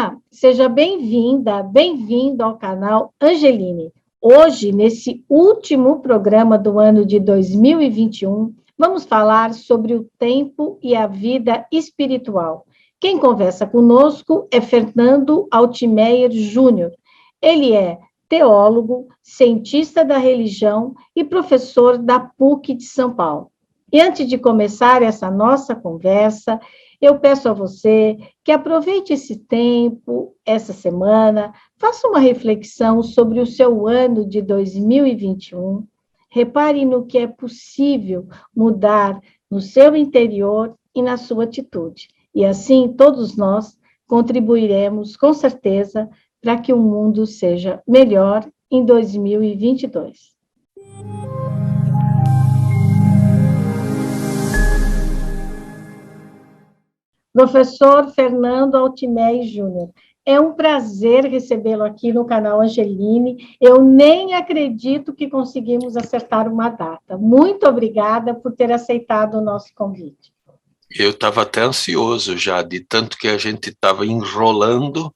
Olá, seja bem-vinda, bem-vindo ao canal Angeline. Hoje, nesse último programa do ano de 2021, vamos falar sobre o tempo e a vida espiritual. Quem conversa conosco é Fernando Altmeier Júnior. Ele é teólogo, cientista da religião e professor da PUC de São Paulo. E antes de começar essa nossa conversa, eu peço a você que aproveite esse tempo, essa semana, faça uma reflexão sobre o seu ano de 2021, repare no que é possível mudar no seu interior e na sua atitude. E assim, todos nós contribuiremos, com certeza, para que o mundo seja melhor em 2022. Professor Fernando Altmeier Júnior, é um prazer recebê-lo aqui no canal Angeline. Eu nem acredito que conseguimos acertar uma data. Muito obrigada por ter aceitado o nosso convite. Eu estava até ansioso já, de tanto que a gente estava enrolando.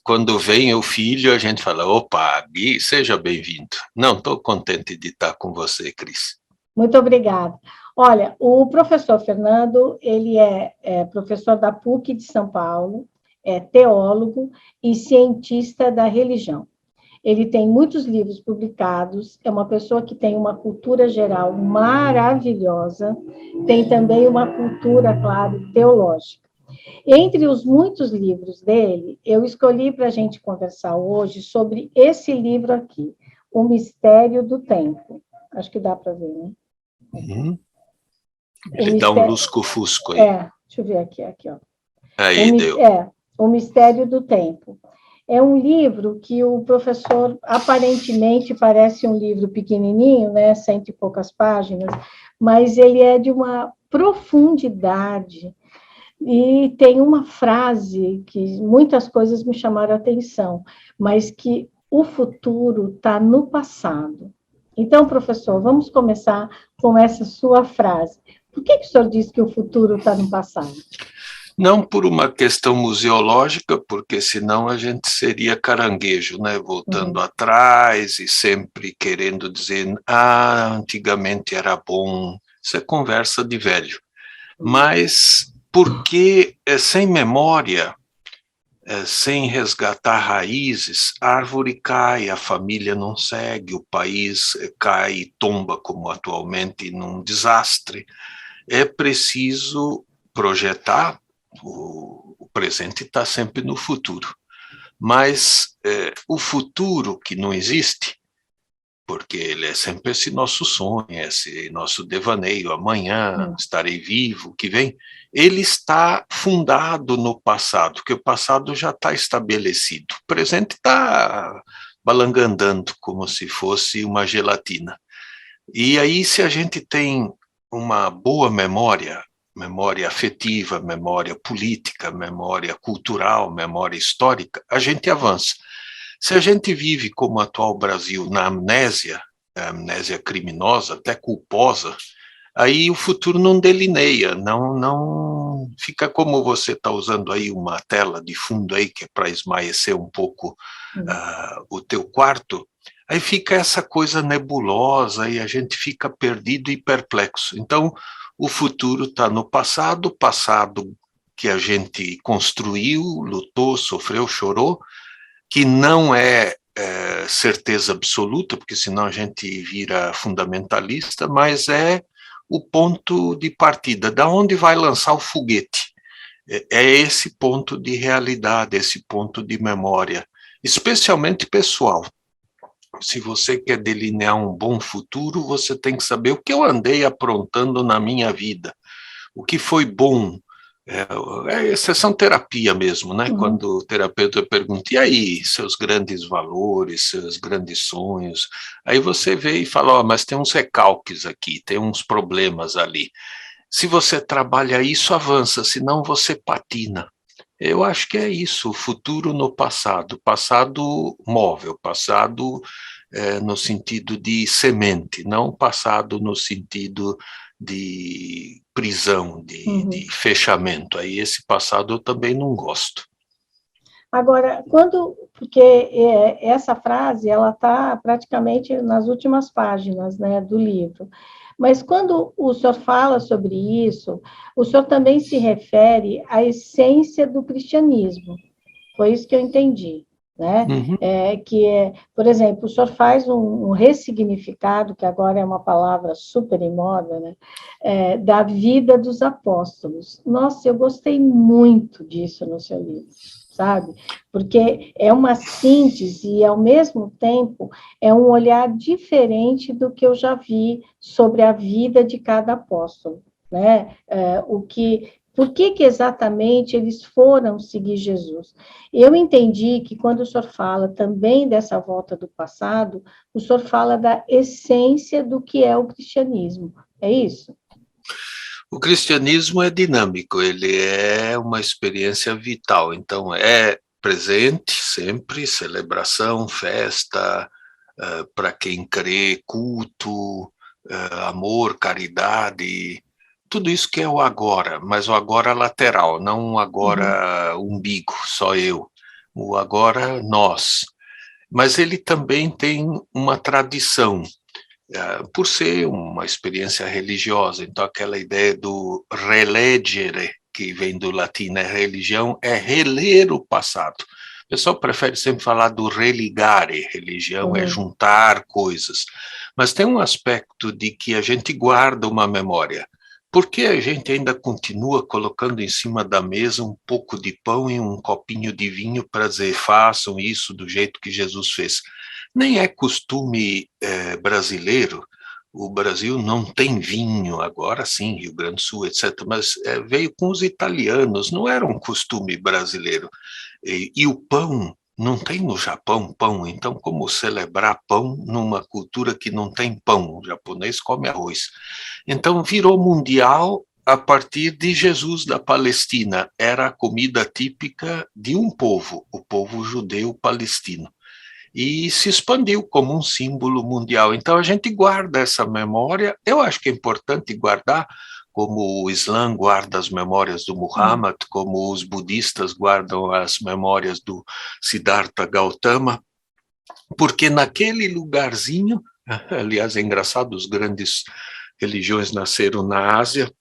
Quando vem o filho, a gente fala, opa, Gui, seja bem-vindo. Não, estou contente de estar com você, Cris. Muito obrigada. Olha, o professor Fernando, ele é professor da PUC de São Paulo, é teólogo e cientista da religião. Ele tem muitos livros publicados, é uma pessoa que tem uma cultura geral maravilhosa, tem também uma cultura, claro, teológica. Entre os muitos livros dele, eu escolhi para a gente conversar hoje sobre esse livro aqui, O Mistério do Tempo. Acho que dá para ver, né? Uhum. Ele dá um lusco-fusco aí. Deixa eu ver aqui, ó. Aí, deu. O Mistério do Tempo. É um livro que o professor, aparentemente, parece um livro pequenininho, né, 100 e poucas páginas, mas ele é de uma profundidade e tem uma frase que muitas coisas me chamaram a atenção, mas que o futuro está no passado. Então, professor, vamos começar com essa sua frase. Por que o senhor diz que o futuro está no passado? Não por uma questão museológica, porque senão a gente seria caranguejo, né? Voltando atrás e sempre querendo dizer, antigamente era bom. Isso é conversa de velho. Mas porque sem memória, sem resgatar raízes, a árvore cai, a família não segue, o país cai e tomba, como atualmente, num desastre. É preciso projetar. O presente está sempre no futuro, mas o futuro que não existe, porque ele é sempre esse nosso sonho, esse nosso devaneio, amanhã estarei vivo, que vem, ele está fundado no passado, porque o passado já está estabelecido, o presente está balangandando como se fosse uma gelatina. E aí, se a gente tem uma boa memória afetiva, memória política, memória cultural, memória histórica, a gente avança. Se a gente vive como o atual Brasil na amnésia criminosa, até culposa, aí o futuro não delineia, não fica como você está usando aí uma tela de fundo aí, que é para esmaecer um pouco o teu quarto, aí fica essa coisa nebulosa e a gente fica perdido e perplexo. Então, o futuro está no passado que a gente construiu, lutou, sofreu, chorou, que não é certeza absoluta, porque senão a gente vira fundamentalista, mas é o ponto de partida, da onde vai lançar o foguete. É esse ponto de realidade, esse ponto de memória, especialmente pessoal. Se você quer delinear um bom futuro, você tem que saber o que eu andei aprontando na minha vida, o que foi bom. Sessão terapia mesmo, né? Quando o terapeuta pergunta, e aí, seus grandes valores, seus grandes sonhos? Aí você vê e fala, mas tem uns recalques aqui, tem uns problemas ali. Se você trabalha isso, avança, senão você patina. Eu acho que é isso, o futuro no passado móvel, passado no sentido de semente, não passado no sentido de prisão, de fechamento. Aí esse passado eu também não gosto. Agora, porque essa frase, ela está praticamente nas últimas páginas, né, do livro, mas quando o senhor fala sobre isso, o senhor também se refere à essência do cristianismo, foi isso que eu entendi, né? Uhum. Por exemplo, o senhor faz um ressignificado, que agora é uma palavra super em moda, né? Da vida dos apóstolos. Nossa, eu gostei muito disso no seu livro, sabe? Porque é uma síntese e, ao mesmo tempo, é um olhar diferente do que eu já vi sobre a vida de cada apóstolo, né? Por que exatamente eles foram seguir Jesus? Eu entendi que quando o senhor fala também dessa volta do passado, o senhor fala da essência do que é o cristianismo. É isso? O cristianismo é dinâmico, ele é uma experiência vital, então é presente sempre, celebração, festa, para quem crê, culto, amor, caridade, tudo isso que é o agora, mas o agora lateral, não o agora umbigo, só eu, o agora nós. Mas ele também tem uma tradição, por ser uma experiência religiosa, então aquela ideia do relegere, que vem do latim, é religião, é reler o passado. O pessoal prefere sempre falar do religare, religião é juntar coisas, mas tem um aspecto de que a gente guarda uma memória. Por que a gente ainda continua colocando em cima da mesa um pouco de pão e um copinho de vinho para dizer façam isso do jeito que Jesus fez? Nem é costume brasileiro. O Brasil não tem vinho, agora sim, Rio Grande do Sul, etc., mas veio com os italianos, não era um costume brasileiro. E o pão, não tem no Japão pão, então como celebrar pão numa cultura que não tem pão? O japonês come arroz. Então virou mundial a partir de Jesus da Palestina, era a comida típica de um povo, o povo judeu palestino, e se expandiu como um símbolo mundial. Então a gente guarda essa memória, eu acho que é importante guardar, como o Islã guarda as memórias do Muhammad, como os budistas guardam as memórias do Siddhartha Gautama, porque naquele lugarzinho, aliás, é engraçado, os grandes religiões nasceram na Ásia,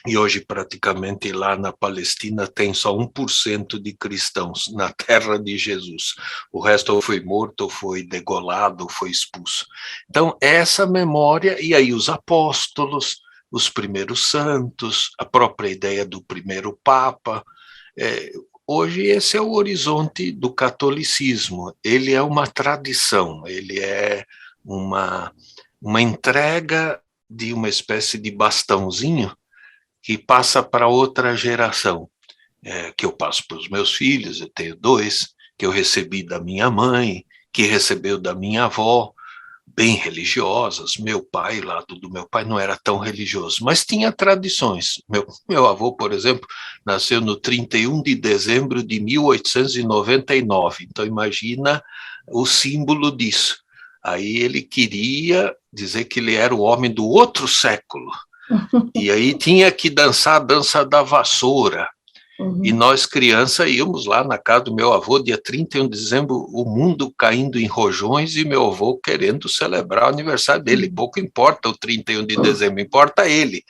e hoje praticamente lá na Palestina tem só 1% de cristãos na terra de Jesus. O resto ou foi morto, ou foi degolado, ou foi expulso. Então, essa memória, e aí os apóstolos, os primeiros santos, a própria ideia do primeiro Papa. Hoje esse é o horizonte do catolicismo. Ele é uma tradição, ele é uma entrega de uma espécie de bastãozinho que passa para outra geração, que eu passo para os meus filhos, eu tenho 2, que eu recebi da minha mãe, que recebeu da minha avó, bem religiosas. Meu pai, lado do meu pai, não era tão religioso, mas tinha tradições. Meu avô, por exemplo, nasceu no 31 de dezembro de 1899, então imagina o símbolo disso. Aí ele queria dizer que ele era o homem do outro século, e aí tinha que dançar a dança da vassoura. E nós, criança, íamos lá na casa do meu avô, dia 31 de dezembro, o mundo caindo em rojões e meu avô querendo celebrar o aniversário dele. Pouco importa o 31 de dezembro, importa ele.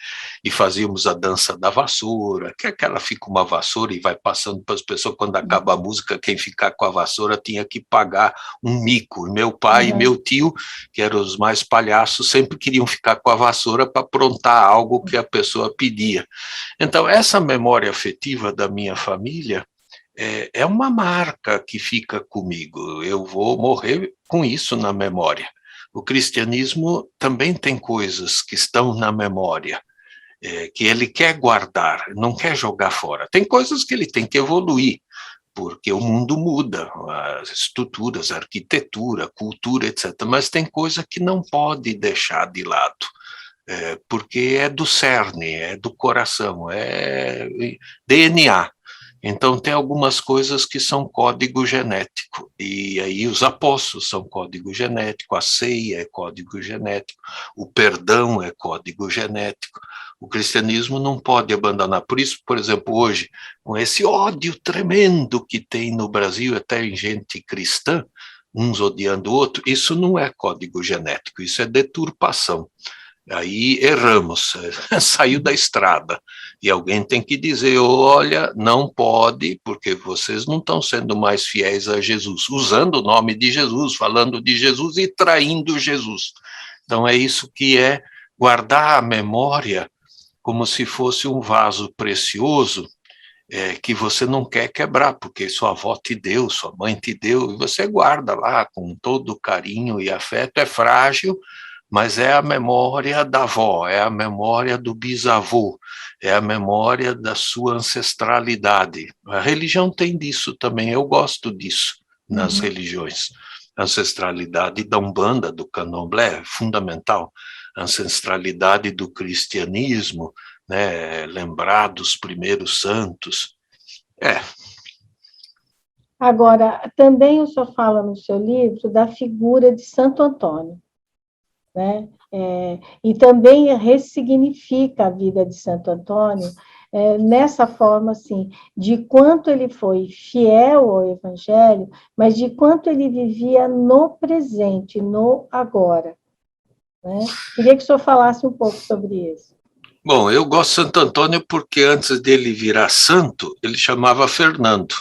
E fazíamos a dança da vassoura, que é aquela fica uma vassoura e vai passando para as pessoas. Quando acaba a música, quem ficar com a vassoura tinha que pagar um mico. E meu pai e meu tio, que eram os mais palhaços, sempre queriam ficar com a vassoura para aprontar algo que a pessoa pedia. Então, essa memória afetiva da minha família é uma marca que fica comigo. Eu vou morrer com isso na memória. O cristianismo também tem coisas que estão na memória, que ele quer guardar, não quer jogar fora. Tem coisas que ele tem que evoluir, porque o mundo muda, as estruturas, a arquitetura, a cultura, etc. Mas tem coisa que não pode deixar de lado. Porque é do cerne, é do coração, é DNA. Então, tem algumas coisas que são código genético, e aí os apóstolos são código genético, a ceia é código genético, o perdão é código genético, O cristianismo não pode abandonar. Por isso, por exemplo, hoje, com esse ódio tremendo que tem no Brasil, até em gente cristã, uns odiando o outro, isso não é código genético, isso é deturpação. Aí erramos, saiu da estrada. E alguém tem que dizer, olha, não pode, porque vocês não estão sendo mais fiéis a Jesus, usando o nome de Jesus, falando de Jesus e traindo Jesus. Então é isso que é guardar a memória como se fosse um vaso precioso que você não quer quebrar, porque sua avó te deu, sua mãe te deu, e você guarda lá com todo carinho e afeto, é frágil, mas é a memória da avó, é a memória do bisavô, é a memória da sua ancestralidade. A religião tem disso também, eu gosto disso nas religiões. A ancestralidade da Umbanda, do Candomblé, é fundamental. A ancestralidade do cristianismo, né, lembrar dos primeiros santos. Agora, também o senhor fala no seu livro da figura de Santo Antônio, né? E também ressignifica a vida de Santo Antônio nessa forma, assim, de quanto ele foi fiel ao Evangelho, mas de quanto ele vivia no presente, no agora, né? Queria que o senhor falasse um pouco sobre isso. Bom, eu gosto de Santo Antônio porque antes dele virar santo, ele chamava Fernando.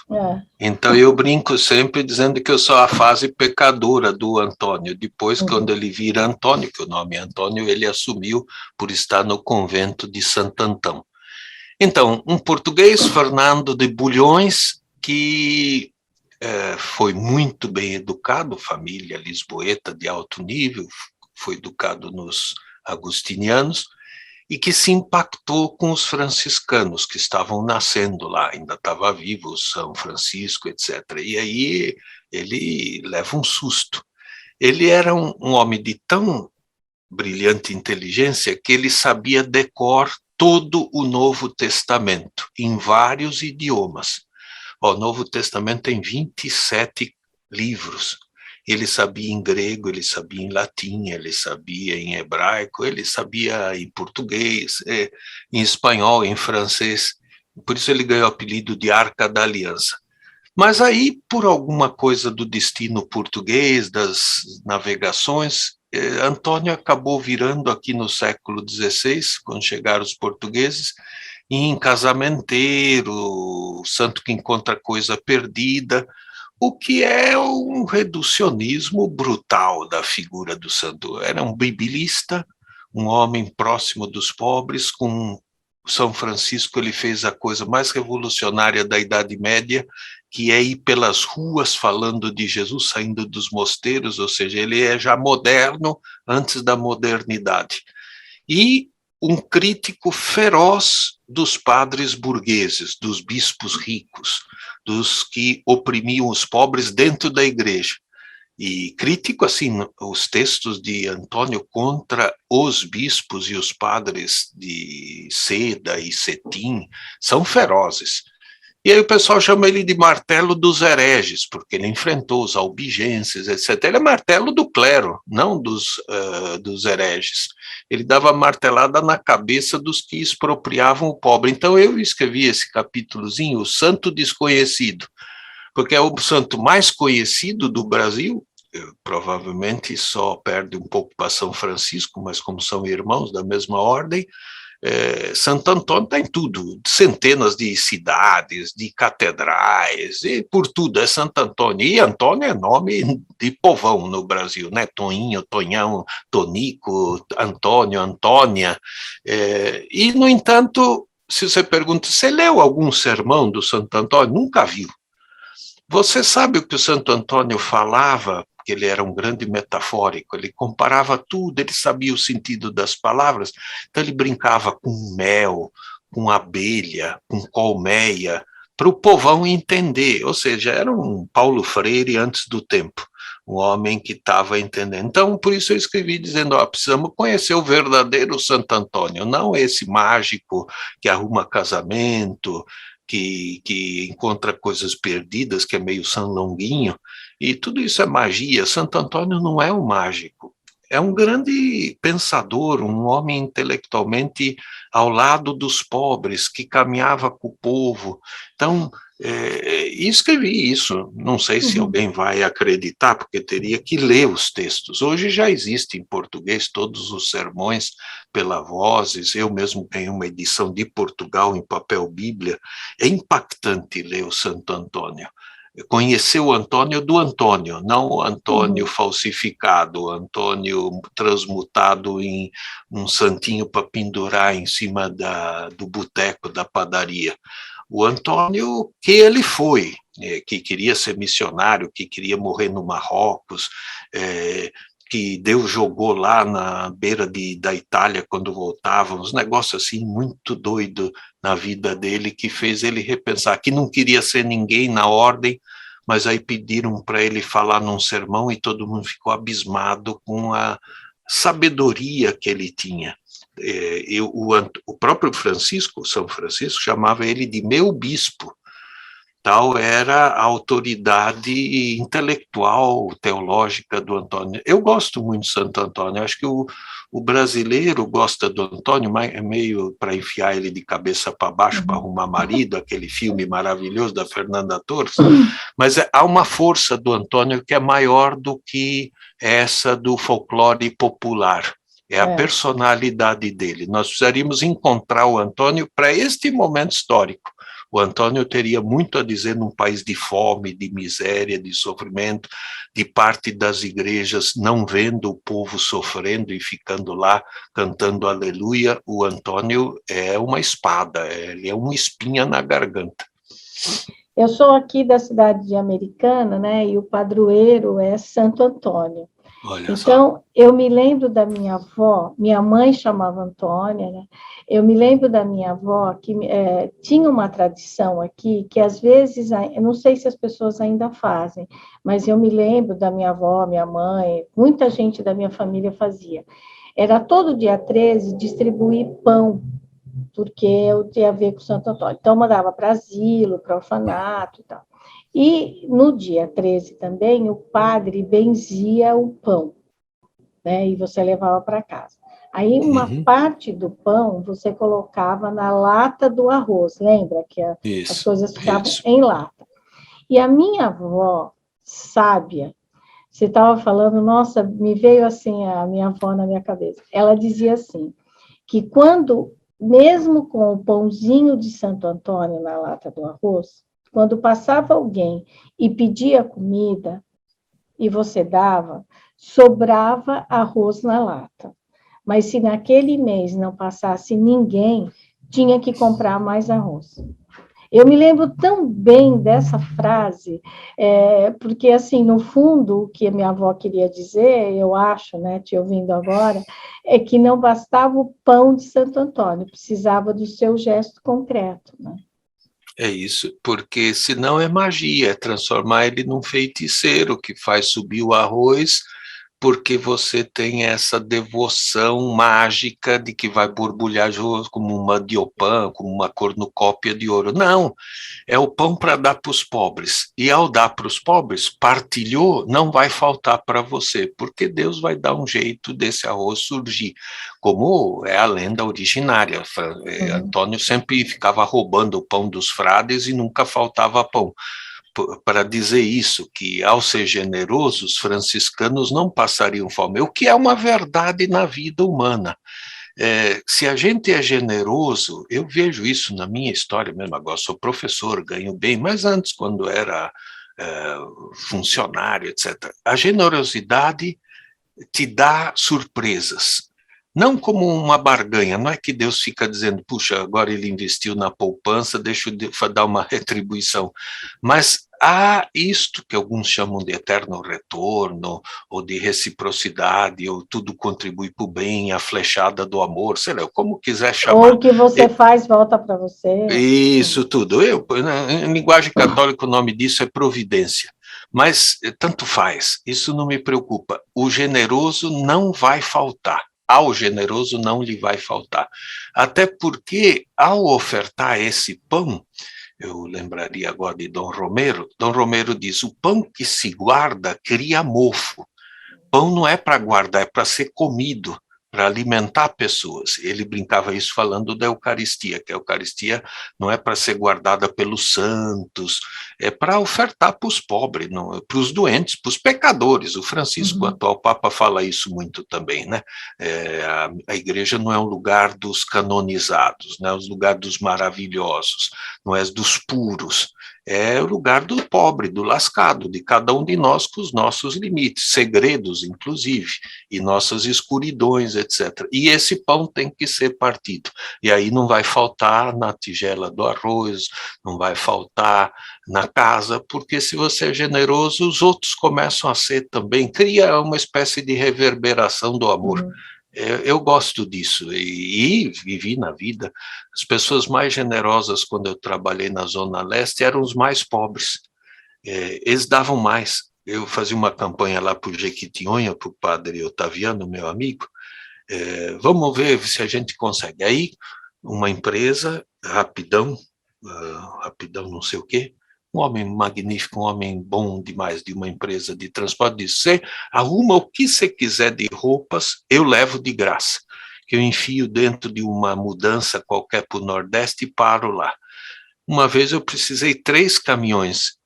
Então eu brinco sempre dizendo que eu sou a fase pecadora do Antônio. Depois, quando ele vira Antônio, que o nome é Antônio, ele assumiu por estar no convento de Santo Antão. Então, um português, Fernando de Bulhões, que foi muito bem educado, família lisboeta de alto nível, foi educado nos agustinianos, e que se impactou com os franciscanos que estavam nascendo lá, ainda estava vivo São Francisco, etc. E aí ele leva um susto. Ele era um homem de tão brilhante inteligência que ele sabia decor todo o Novo Testamento, em vários idiomas. O Novo Testamento tem 27 livros. Ele sabia em grego, ele sabia em latim, ele sabia em hebraico, ele sabia em português, em espanhol, em francês. Por isso ele ganhou o apelido de Arca da Aliança. Mas aí, por alguma coisa do destino português, das navegações, Antônio acabou virando aqui no século XVI, quando chegaram os portugueses, em casamenteiro, santo que encontra coisa perdida, o que é um reducionismo brutal da figura do santo. Era um biblista, um homem próximo dos pobres, com São Francisco ele fez a coisa mais revolucionária da Idade Média, que é ir pelas ruas falando de Jesus, saindo dos mosteiros, ou seja, ele é já moderno antes da modernidade. E um crítico feroz dos padres burgueses, dos bispos ricos, dos que oprimiam os pobres dentro da igreja. E crítico, assim, os textos de Antônio contra os bispos e os padres de Seda e Cetim são ferozes. E aí o pessoal chama ele de martelo dos hereges, porque ele enfrentou os albigenses, etc. Ele é martelo do clero, não dos hereges. Ele dava martelada na cabeça dos que expropriavam o pobre. Então eu escrevi esse capítulozinho, O Santo Desconhecido, porque é o santo mais conhecido do Brasil, provavelmente só perde um pouco para São Francisco, mas como são irmãos da mesma ordem, Santo Antônio está em tudo, centenas de cidades, de catedrais, e por tudo é Santo Antônio. E Antônio é nome de povão no Brasil, né? Toninho, Tonhão, Tonico, Antônio, Antônia. E, no entanto, se você pergunta, você leu algum sermão do Santo Antônio? Nunca viu. Você sabe o que o Santo Antônio falava? Que ele era um grande metafórico, ele comparava tudo, ele sabia o sentido das palavras, então ele brincava com mel, com abelha, com colmeia, para o povão entender, ou seja, era um Paulo Freire antes do tempo, um homem que estava entendendo. Então, por isso eu escrevi dizendo, precisamos conhecer o verdadeiro Santo Antônio, não esse mágico que arruma casamento, que encontra coisas perdidas, que é meio São Longuinho, e tudo isso é magia. Santo Antônio não é um mágico, é um grande pensador, um homem intelectualmente ao lado dos pobres, que caminhava com o povo. Então, e escrevi isso. Não sei se alguém vai acreditar, porque teria que ler os textos. Hoje já existe em português todos os sermões pela Vozes. Eu mesmo tenho uma edição de Portugal em papel Bíblia. É impactante ler o Santo Antônio. Conhecer o Antônio do Antônio, não o Antônio falsificado, o Antônio transmutado em um santinho para pendurar em cima do boteco da padaria. O Antônio que ele foi, que queria ser missionário, que queria morrer no Marrocos, que Deus jogou lá na beira da Itália quando voltava, uns negócios assim muito doido na vida dele, que fez ele repensar, que não queria ser ninguém na ordem, mas aí pediram para ele falar num sermão e todo mundo ficou abismado com a sabedoria que ele tinha. O próprio Francisco, São Francisco, chamava ele de meu bispo. Tal era a autoridade intelectual, teológica do Antônio. Eu gosto muito de Santo Antônio, acho que o brasileiro gosta do Antônio, mas é meio para enfiar ele de cabeça para baixo, para arrumar marido, aquele filme maravilhoso da Fernanda Torres, mas há uma força do Antônio que é maior do que essa do folclore popular. É a personalidade dele. Nós precisaríamos encontrar o Antônio para este momento histórico. O Antônio teria muito a dizer num país de fome, de miséria, de sofrimento, de parte das igrejas não vendo o povo sofrendo e ficando lá cantando aleluia. O Antônio é uma espada, ele é uma espinha na garganta. Eu sou aqui da cidade de Americana, né, e o padroeiro é Santo Antônio. Olha então, só. Eu me lembro da minha avó, minha mãe chamava Antônia, né? Eu me lembro da minha avó que tinha uma tradição aqui, que às vezes, eu não sei se as pessoas ainda fazem, mas eu me lembro da minha avó, minha mãe, muita gente da minha família fazia. Era todo dia 13 distribuir pão, porque eu tinha a ver com Santo Antônio. Então, mandava para asilo, para orfanato e tal. E no dia 13 também, o padre benzia o pão, né? E você levava para casa. Aí, uma parte do pão você colocava na lata do arroz, lembra? Que as coisas ficavam em lata. E a minha avó, sábia, você estava falando, nossa, me veio assim a minha avó na minha cabeça. Ela dizia assim, que quando, mesmo com o pãozinho de Santo Antônio na lata do arroz, quando passava alguém e pedia comida, e você dava, sobrava arroz na lata. Mas se naquele mês não passasse ninguém, tinha que comprar mais arroz. Eu me lembro tão bem dessa frase, porque, assim, no fundo, o que a minha avó queria dizer, eu acho, né, te ouvindo agora, é que não bastava o pão de Santo Antônio, precisava do seu gesto concreto, né? É isso, porque senão é magia, é transformar ele num feiticeiro que faz subir o arroz, porque você tem essa devoção mágica de que vai borbulhar como uma diopan, como uma cornucópia de ouro. Não, é o pão para dar para os pobres. E ao dar para os pobres, partilhou, não vai faltar para você, porque Deus vai dar um jeito desse arroz surgir, como é a lenda originária. Antônio sempre ficava roubando o pão dos frades e nunca faltava pão. Para dizer isso, que ao ser generoso, os franciscanos não passariam fome, o que é uma verdade na vida humana. Se a gente é generoso, eu vejo isso na minha história mesmo, agora sou professor, ganho bem, mas antes, quando era funcionário, etc., a generosidade te dá surpresas. Não como uma barganha, não é que Deus fica dizendo, puxa, agora ele investiu na poupança, deixa eu dar uma retribuição, mas há isto que alguns chamam de eterno retorno, ou de reciprocidade, ou tudo contribui para o bem, a flechada do amor, sei lá, como quiser chamar. Ou o que você faz volta para você. Isso tudo. Em linguagem católica, o nome disso é providência. Mas tanto faz, isso não me preocupa. O generoso não vai faltar. Ao generoso não lhe vai faltar. Até porque, ao ofertar esse pão, eu lembraria agora de Dom Romero diz, o pão que se guarda cria mofo, Pão não é para guardar, é para ser comido, para alimentar pessoas. Ele brincava isso falando da Eucaristia, que a Eucaristia não é para ser guardada pelos santos, é para ofertar para os pobres, para os doentes, para os pecadores. O Francisco, o atual Papa, fala isso muito também, né? A igreja não é um lugar dos canonizados, não é um lugar dos maravilhosos, não é dos puros, é o lugar do pobre, do lascado, de cada um de nós com os nossos limites, segredos, inclusive, e nossas escuridões, etc. E esse pão tem que ser partido. E aí não vai faltar na tigela do arroz, não vai faltar na casa, porque se você é generoso, os outros começam a ser também, cria uma espécie de reverberação do amor. Eu gosto disso e vivi na vida. As pessoas mais generosas, quando eu trabalhei na Zona Leste, eram os mais pobres. Eles davam mais. Eu fazia uma campanha lá para o Jequitinhonha, para o padre Otaviano, meu amigo. Vamos ver se a gente consegue. Aí, uma empresa, rapidão não sei o quê, um homem magnífico, um homem bom demais de uma empresa de transporte, disse: você arruma o que você quiser de roupas, eu levo de graça, que eu enfio dentro de uma mudança qualquer para o Nordeste e paro lá. Uma vez eu precisei 3 caminhões,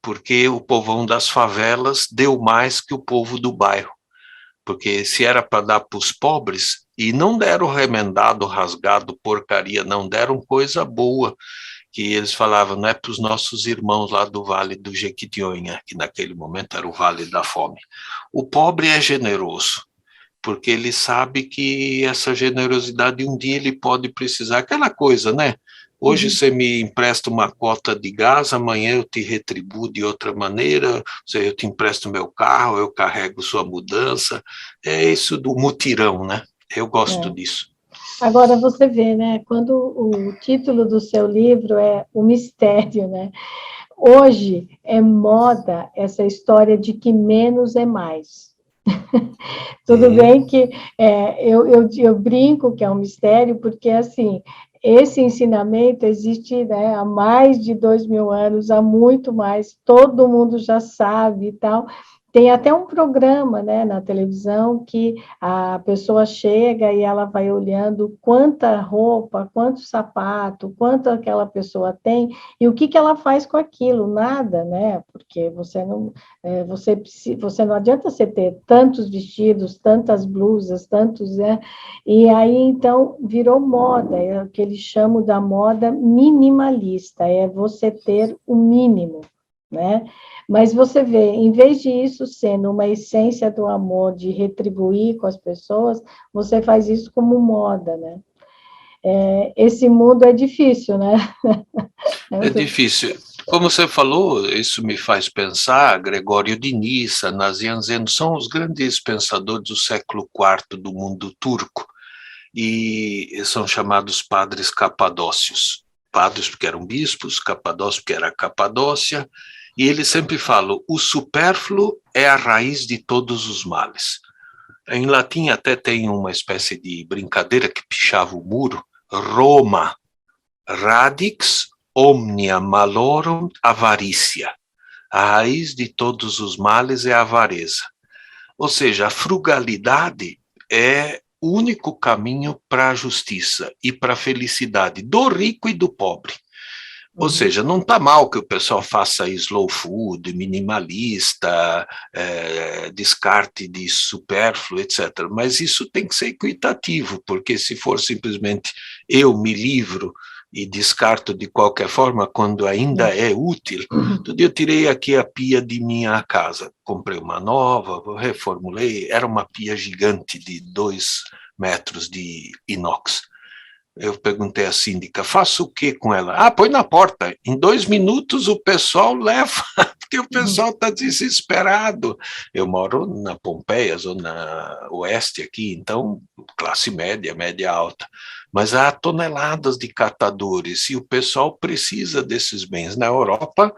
porque o povão das favelas deu mais que o povo do bairro, porque se era para dar para os pobres, e não deram remendado, rasgado, porcaria, não deram coisa boa, que eles falavam, não é para os nossos irmãos lá do Vale do Jequitinhonha, que naquele momento era o Vale da Fome. O pobre é generoso, porque ele sabe que essa generosidade um dia ele pode precisar, aquela coisa, né? Hoje você me empresta uma cota de gás, amanhã eu te retribuo de outra maneira, eu te empresto meu carro, eu carrego sua mudança, é isso do mutirão, né? Eu gosto disso. Agora você vê, né, quando o título do seu livro é O Mistério, né? Hoje é moda essa história de que menos é mais. Tudo bem que eu brinco que é um mistério, porque, assim, esse ensinamento existe, né, há mais de 2.000 anos, há muito mais, todo mundo já sabe e tal. Tem até um programa, né, na televisão que a pessoa chega e ela vai olhando quanta roupa, quanto sapato, quanto aquela pessoa tem e o que ela faz com aquilo, nada, né? Porque você não adianta você ter tantos vestidos, tantas blusas, tantos, né? E aí, então, virou moda, é o que eles chamam da moda minimalista, é você ter o mínimo, né? Mas você vê, em vez de isso sendo uma essência do amor, de retribuir com as pessoas, você faz isso como moda, né? Esse mundo é difícil, né? É difícil. Como você falou, isso me faz pensar, Gregório de Nissa, Nazian Zeno, são os grandes pensadores do século IV do mundo turco, e são chamados padres capadócios. Padres porque eram bispos, capadócios porque era Capadócia, e eles sempre falam, o supérfluo é a raiz de todos os males. Em latim até tem uma espécie de brincadeira que pichava o muro, Roma, radix omnia malorum avarícia. A raiz de todos os males é a avareza. Ou seja, a frugalidade é o único caminho para a justiça e para a felicidade do rico e do pobre. Ou seja, não está mal que o pessoal faça slow food, minimalista, descarte de supérfluo, etc. Mas isso tem que ser equitativo, porque se for simplesmente eu me livro e descarto de qualquer forma, quando ainda é útil. Todo dia eu tirei aqui a pia de minha casa, comprei uma nova, reformulei, era uma pia gigante de 2 metros de inox. Eu perguntei à síndica, faço o que com ela? Ah, põe na porta. Em 2 minutos o pessoal leva, porque o pessoal está desesperado. Eu moro na Pompeia, zona oeste aqui, então classe média, média alta. Mas há toneladas de catadores e o pessoal precisa desses bens. Na Europa,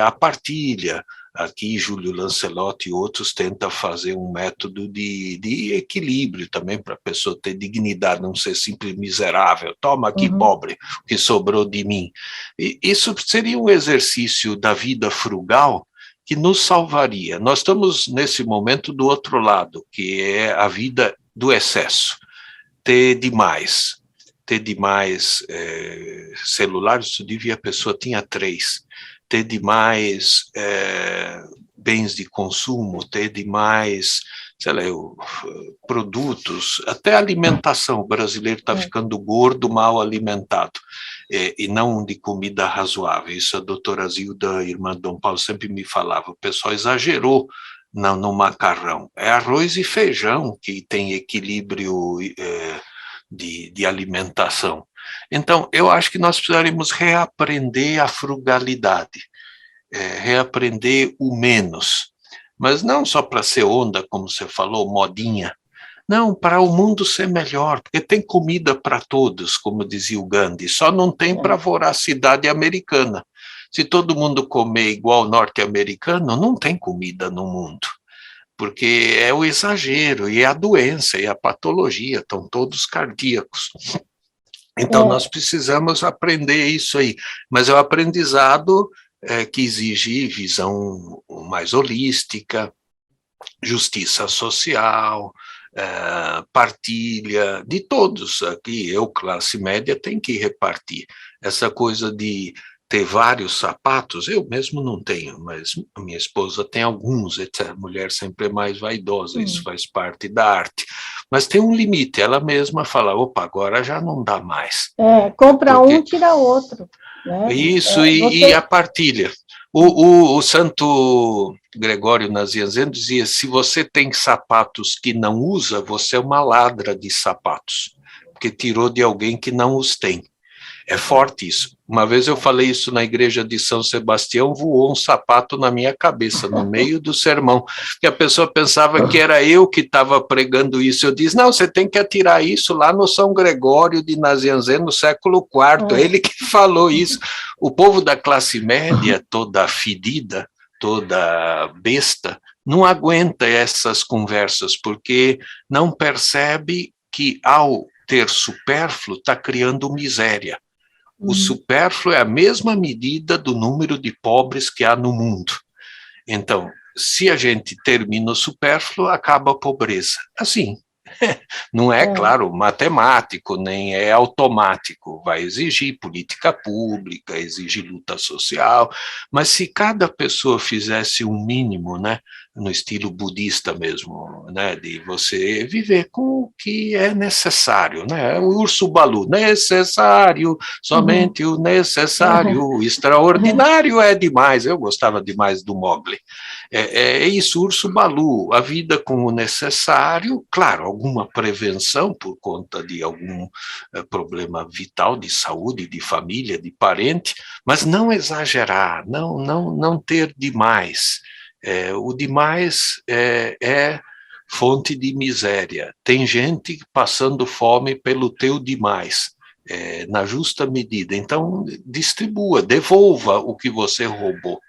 a partilha. Aqui, Júlio Lancelotti e outros tentam fazer um método de equilíbrio também para a pessoa ter dignidade, não ser simples miserável. Toma aqui, pobre, o que sobrou de mim. E isso seria um exercício da vida frugal que nos salvaria. Nós estamos, nesse momento, do outro lado, que é a vida do excesso. Ter demais celulares, isso devia, a pessoa tinha 3, ter demais bens de consumo, ter demais, sei lá, produtos, até alimentação, o brasileiro está ficando gordo, mal alimentado, e não de comida razoável. Isso a doutora Zilda, irmã de Dom Paulo, sempre me falava, o pessoal exagerou no macarrão, é arroz e feijão que tem equilíbrio de alimentação. Então, eu acho que nós precisaremos reaprender a frugalidade, reaprender o menos, mas não só para ser onda, como você falou, modinha, não, para o mundo ser melhor, porque tem comida para todos, como dizia o Gandhi, só não tem para a voracidade americana. Se todo mundo comer igual norte-americano, não tem comida no mundo, porque é o exagero, e a doença, e a patologia, estão todos cardíacos. Então, nós precisamos aprender isso aí, mas é um aprendizado que exige visão mais holística, justiça social, partilha de todos. Aqui, eu, classe média, tenho que repartir. Essa coisa de ter vários sapatos, eu mesmo não tenho, mas minha esposa tem alguns, etc. A mulher sempre é mais vaidosa, isso faz parte da arte. Mas tem um limite, ela mesma fala, opa, agora já não dá mais. Compra porque... um, tira outro. Né? Isso, e a partilha. O Santo Gregório Nazianzen dizia, se você tem sapatos que não usa, você é uma ladra de sapatos, porque tirou de alguém que não os tem. É forte isso. Uma vez eu falei isso na igreja de São Sebastião, voou um sapato na minha cabeça, no meio do sermão, que a pessoa pensava que era eu que estava pregando isso. Eu disse, não, você tem que atirar isso lá no São Gregório de Nazianzen, no século IV, ele que falou isso. O povo da classe média, toda fedida, toda besta, não aguenta essas conversas, porque não percebe que, ao ter supérfluo, está criando miséria. O supérfluo é a mesma medida do número de pobres que há no mundo. Então, se a gente termina o supérfluo, acaba a pobreza. Assim, não é, claro, matemático, nem é automático. Vai exigir política pública, exigir luta social, mas se cada pessoa fizesse um mínimo, né, no estilo budista mesmo, né, de você viver com o que é necessário, né, o urso Balu, necessário, somente o necessário, o extraordinário é demais, eu gostava demais do Mowgli, é isso, urso Balu, a vida com o necessário, claro, alguma prevenção por conta de algum problema vital de saúde, de família, de parente, mas não exagerar, não ter demais. O demais é fonte de miséria. Tem gente passando fome pelo teu demais, na justa medida. Então, distribua, devolva o que você roubou.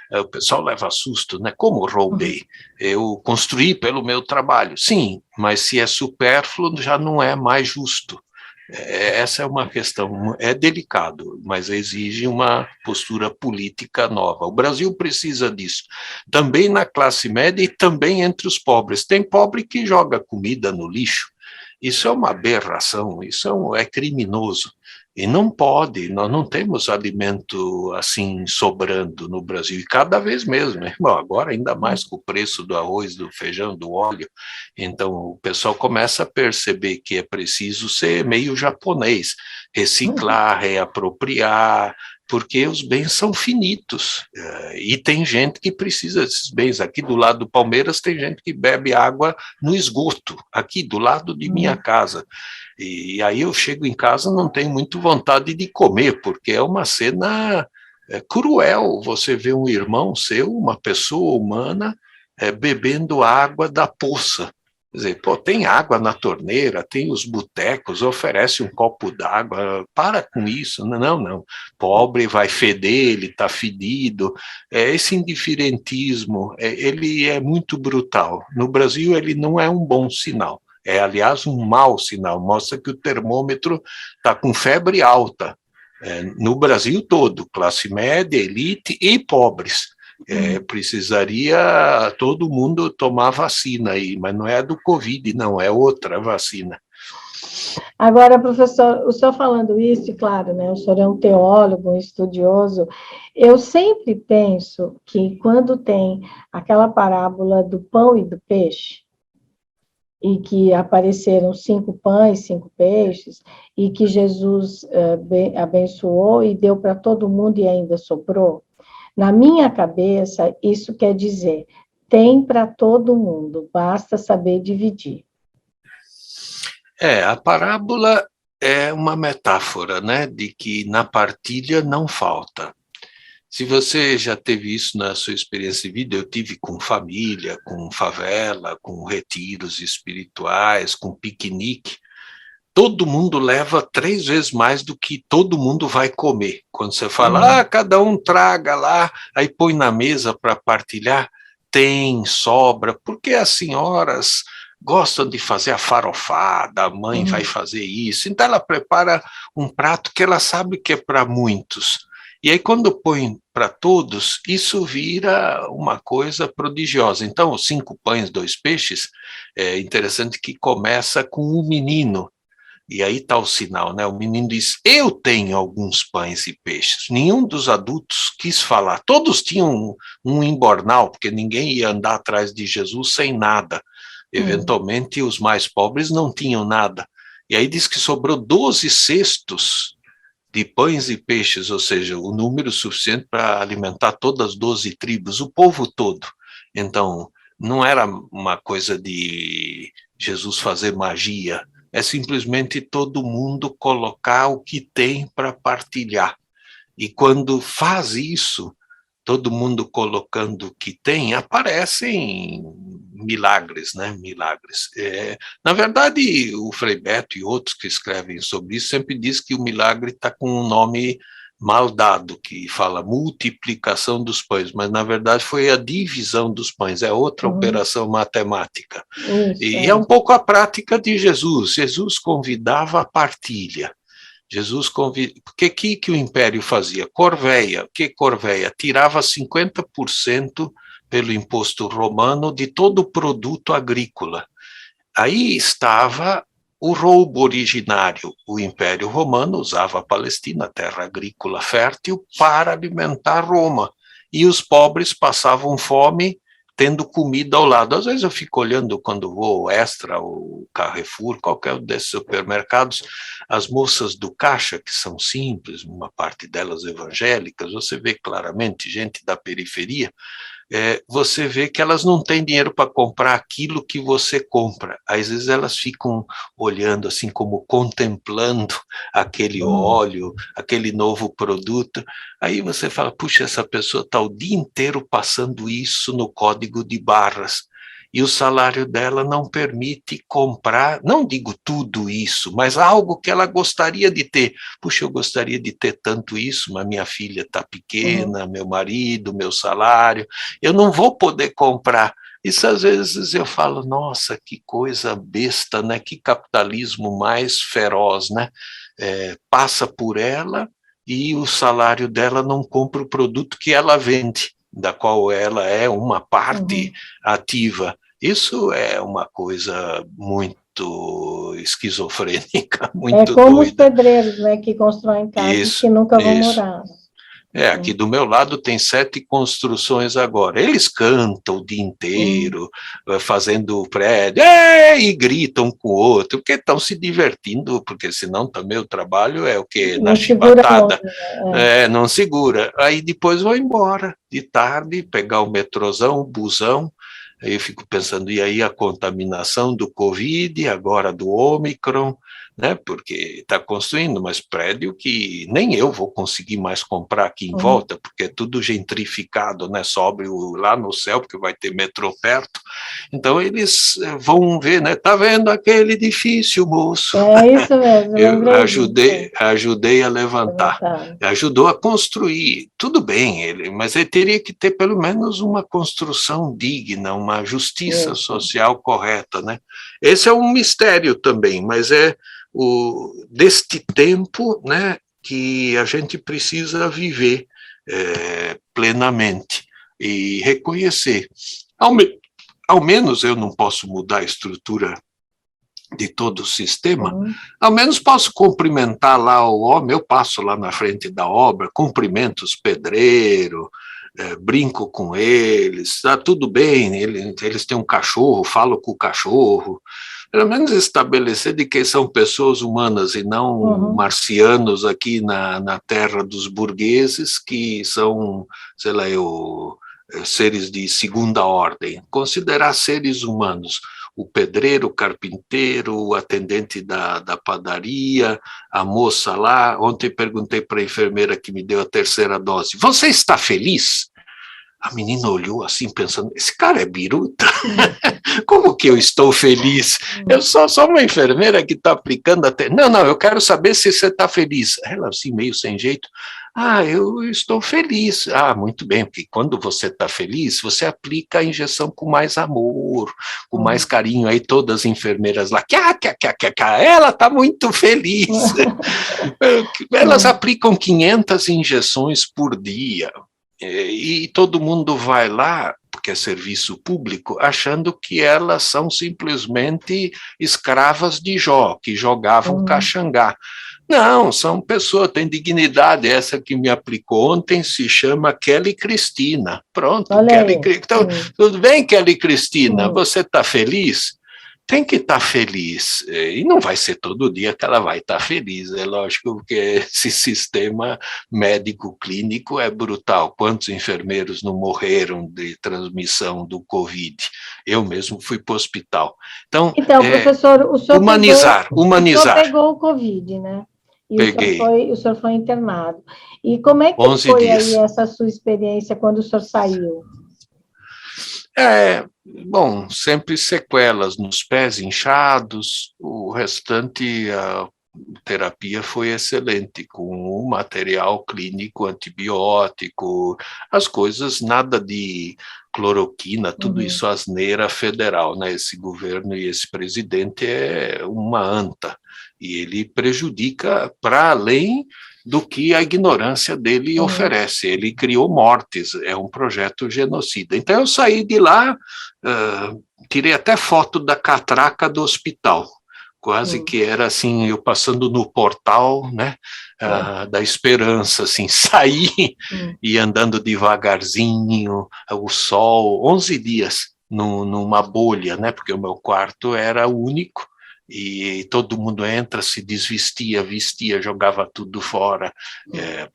O pessoal leva susto, né? Como roubei? Eu construí pelo meu trabalho. Sim, mas se é supérfluo, já não é mais justo. Essa é uma questão, é delicado, mas exige uma postura política nova. O Brasil precisa disso, também na classe média e também entre os pobres. Tem pobre que joga comida no lixo, isso é uma aberração, isso é criminoso. E não pode, nós não temos alimento assim sobrando no Brasil, e cada vez mesmo, né? Bom, agora ainda mais com o preço do arroz, do feijão, do óleo, então o pessoal começa a perceber que é preciso ser meio japonês, reciclar, reapropriar, porque os bens são finitos, e tem gente que precisa desses bens. Aqui do lado do Palmeiras tem gente que bebe água no esgoto, aqui do lado de minha casa. E aí eu chego em casa, não tenho muito vontade de comer, porque é uma cena cruel, você vê um irmão seu, uma pessoa humana, bebendo água da poça. Quer dizer, pô, tem água na torneira, tem os botecos, oferece um copo d'água, para com isso, não, pobre vai feder, ele está fedido, esse indiferentismo, ele é muito brutal. No Brasil ele não é um bom sinal, é aliás um mau sinal, mostra que o termômetro está com febre alta, no Brasil todo, classe média, elite e pobres. Precisaria todo mundo tomar vacina aí, mas não é a do Covid, não, é outra vacina. Agora, professor, o senhor falando isso, claro, né, o senhor é um teólogo, um estudioso, eu sempre penso que quando tem aquela parábola do pão e do peixe, e que apareceram 5 pães, 5 peixes, e que Jesus abençoou e deu para todo mundo e ainda sobrou, na minha cabeça, isso quer dizer, tem para todo mundo, basta saber dividir. A parábola é uma metáfora, né, de que na partilha não falta. Se você já teve isso na sua experiência de vida, eu tive com família, com favela, com retiros espirituais, com piquenique. Todo mundo leva 3 vezes mais do que todo mundo vai comer. Quando você fala, cada um traga lá, aí põe na mesa para partilhar, tem, sobra, porque as senhoras gostam de fazer a farofada, a mãe vai fazer isso, então ela prepara um prato que ela sabe que é para muitos. E aí, quando põe para todos, isso vira uma coisa prodigiosa. Então, os 5 pães, 2 peixes, é interessante que começa com um menino. E aí está o sinal, né? O menino diz: eu tenho alguns pães e peixes. Nenhum dos adultos quis falar. Todos tinham um embornal, porque ninguém ia andar atrás de Jesus sem nada. Eventualmente, os mais pobres não tinham nada. E aí diz que sobrou 12 cestos de pães e peixes, ou seja, o número suficiente para alimentar todas as 12 tribos, o povo todo. Então, não era uma coisa de Jesus fazer magia, é simplesmente todo mundo colocar o que tem para partilhar. E quando faz isso, todo mundo colocando o que tem, aparecem milagres, né? Milagres. Na verdade, o Frei Beto e outros que escrevem sobre isso sempre diz que o milagre está com um nome mal dado, que fala multiplicação dos pães, mas na verdade foi a divisão dos pães, é outra operação matemática. E é um pouco a prática de Jesus. Jesus convidava a partilha. Jesus convida. O que o Império fazia? Corveia. O que Corveia? Tirava 50% pelo imposto romano de todo o produto agrícola. Aí estava o roubo originário. O Império Romano usava a Palestina, a terra agrícola fértil, para alimentar Roma. E os pobres passavam fome tendo comida ao lado. Às vezes eu fico olhando quando vou ao Extra, ou Carrefour, qualquer desses supermercados, as moças do caixa, que são simples, uma parte delas evangélicas, você vê claramente gente da periferia, você vê que elas não têm dinheiro para comprar aquilo que você compra. Às vezes elas ficam olhando assim como contemplando aquele óleo, aquele novo produto. Aí você fala, puxa, essa pessoa está o dia inteiro passando isso no código de barras. E o salário dela não permite comprar, não digo tudo isso, mas algo que ela gostaria de ter. Puxa, eu gostaria de ter tanto isso, mas minha filha está pequena, meu marido, meu salário, eu não vou poder comprar. Isso às vezes eu falo, nossa, que coisa besta, né? Que capitalismo mais feroz, né? Passa por ela e o salário dela não compra o produto que ela vende, da qual ela é uma parte ativa. Isso é uma coisa muito esquizofrênica, muito como doida. Os pedreiros, né, que constroem casas que nunca vão morar. Aqui do meu lado tem 7 construções agora. Eles cantam o dia inteiro, fazendo prédio, e gritam um com o outro, porque estão se divertindo, porque senão também o trabalho é o que? Na chibatada. Não segura. Aí depois vão embora, de tarde, pegar o metrozão, o busão. Aí eu fico pensando, e aí a contaminação do Covid, agora do Ômicron, né? Porque está construindo mais prédio que nem eu vou conseguir mais comprar aqui em volta, porque é tudo gentrificado, né? Sobe lá no céu, porque vai ter metrô perto. Então eles vão ver, né? Tá vendo aquele edifício, moço? É isso mesmo. Eu ajudei a levantar. Ajudou a construir. Tudo bem, mas ele teria que ter pelo menos uma construção digna, uma justiça social correta, né? Esse é um mistério também, mas deste tempo, né, que a gente precisa viver plenamente. e reconhecer. Ao menos eu não posso mudar a estrutura de todo o sistema, ao menos posso cumprimentar lá o homem, eu passo lá na frente da obra, cumprimento os pedreiros, brinco com eles, está tudo bem, eles têm um cachorro, falo com o cachorro, pelo menos estabelecer de que são pessoas humanas e não marcianos aqui na terra dos burgueses, que são, sei lá, seres de segunda ordem, considerar seres humanos, o pedreiro, o carpinteiro, o atendente da padaria, a moça lá. Ontem perguntei para a enfermeira que me deu a terceira dose, você está feliz? A menina olhou assim, pensando, esse cara é biruta? Como que eu estou feliz? Eu sou só uma enfermeira que está aplicando até... Não, eu quero saber se você está feliz. Ela assim, meio sem jeito, eu estou feliz. Muito bem, porque quando você está feliz, você aplica a injeção com mais amor, com mais carinho. Aí todas as enfermeiras lá, ela está muito feliz. Elas aplicam 500 injeções por dia. E todo mundo vai lá, porque é serviço público, achando que elas são simplesmente escravas de Jó, que jogavam caxangá. Não, são pessoas, têm dignidade. Essa que me aplicou ontem se chama Kelly Cristina. Pronto, Kelly Cristina. Então, tudo bem, Kelly Cristina, você está feliz? Tem que estar feliz, e não vai ser todo dia que ela vai estar feliz, é lógico que esse sistema médico-clínico é brutal. Quantos enfermeiros não morreram de transmissão do Covid? Eu mesmo fui para o hospital. Então, professor, o senhor humanizar. O senhor pegou o Covid, né? E Peguei. O senhor foi internado. E como é que foi aí essa sua experiência quando o senhor saiu? Bom, sempre sequelas nos pés inchados, o restante, a terapia foi excelente, com o material clínico, antibiótico, as coisas, nada de cloroquina, tudo isso asneira federal, né? Esse governo e esse presidente é uma anta, e ele prejudica para além do que a ignorância dele oferece. Ele criou mortes, é um projeto genocida. Então eu saí de lá, tirei até foto da catraca do hospital, quase que era assim, eu passando no portal, né, da esperança, assim, saí e andando devagarzinho, o sol, 11 dias numa bolha, né, porque o meu quarto era único, e todo mundo entra, se desvestia, vestia, jogava tudo fora,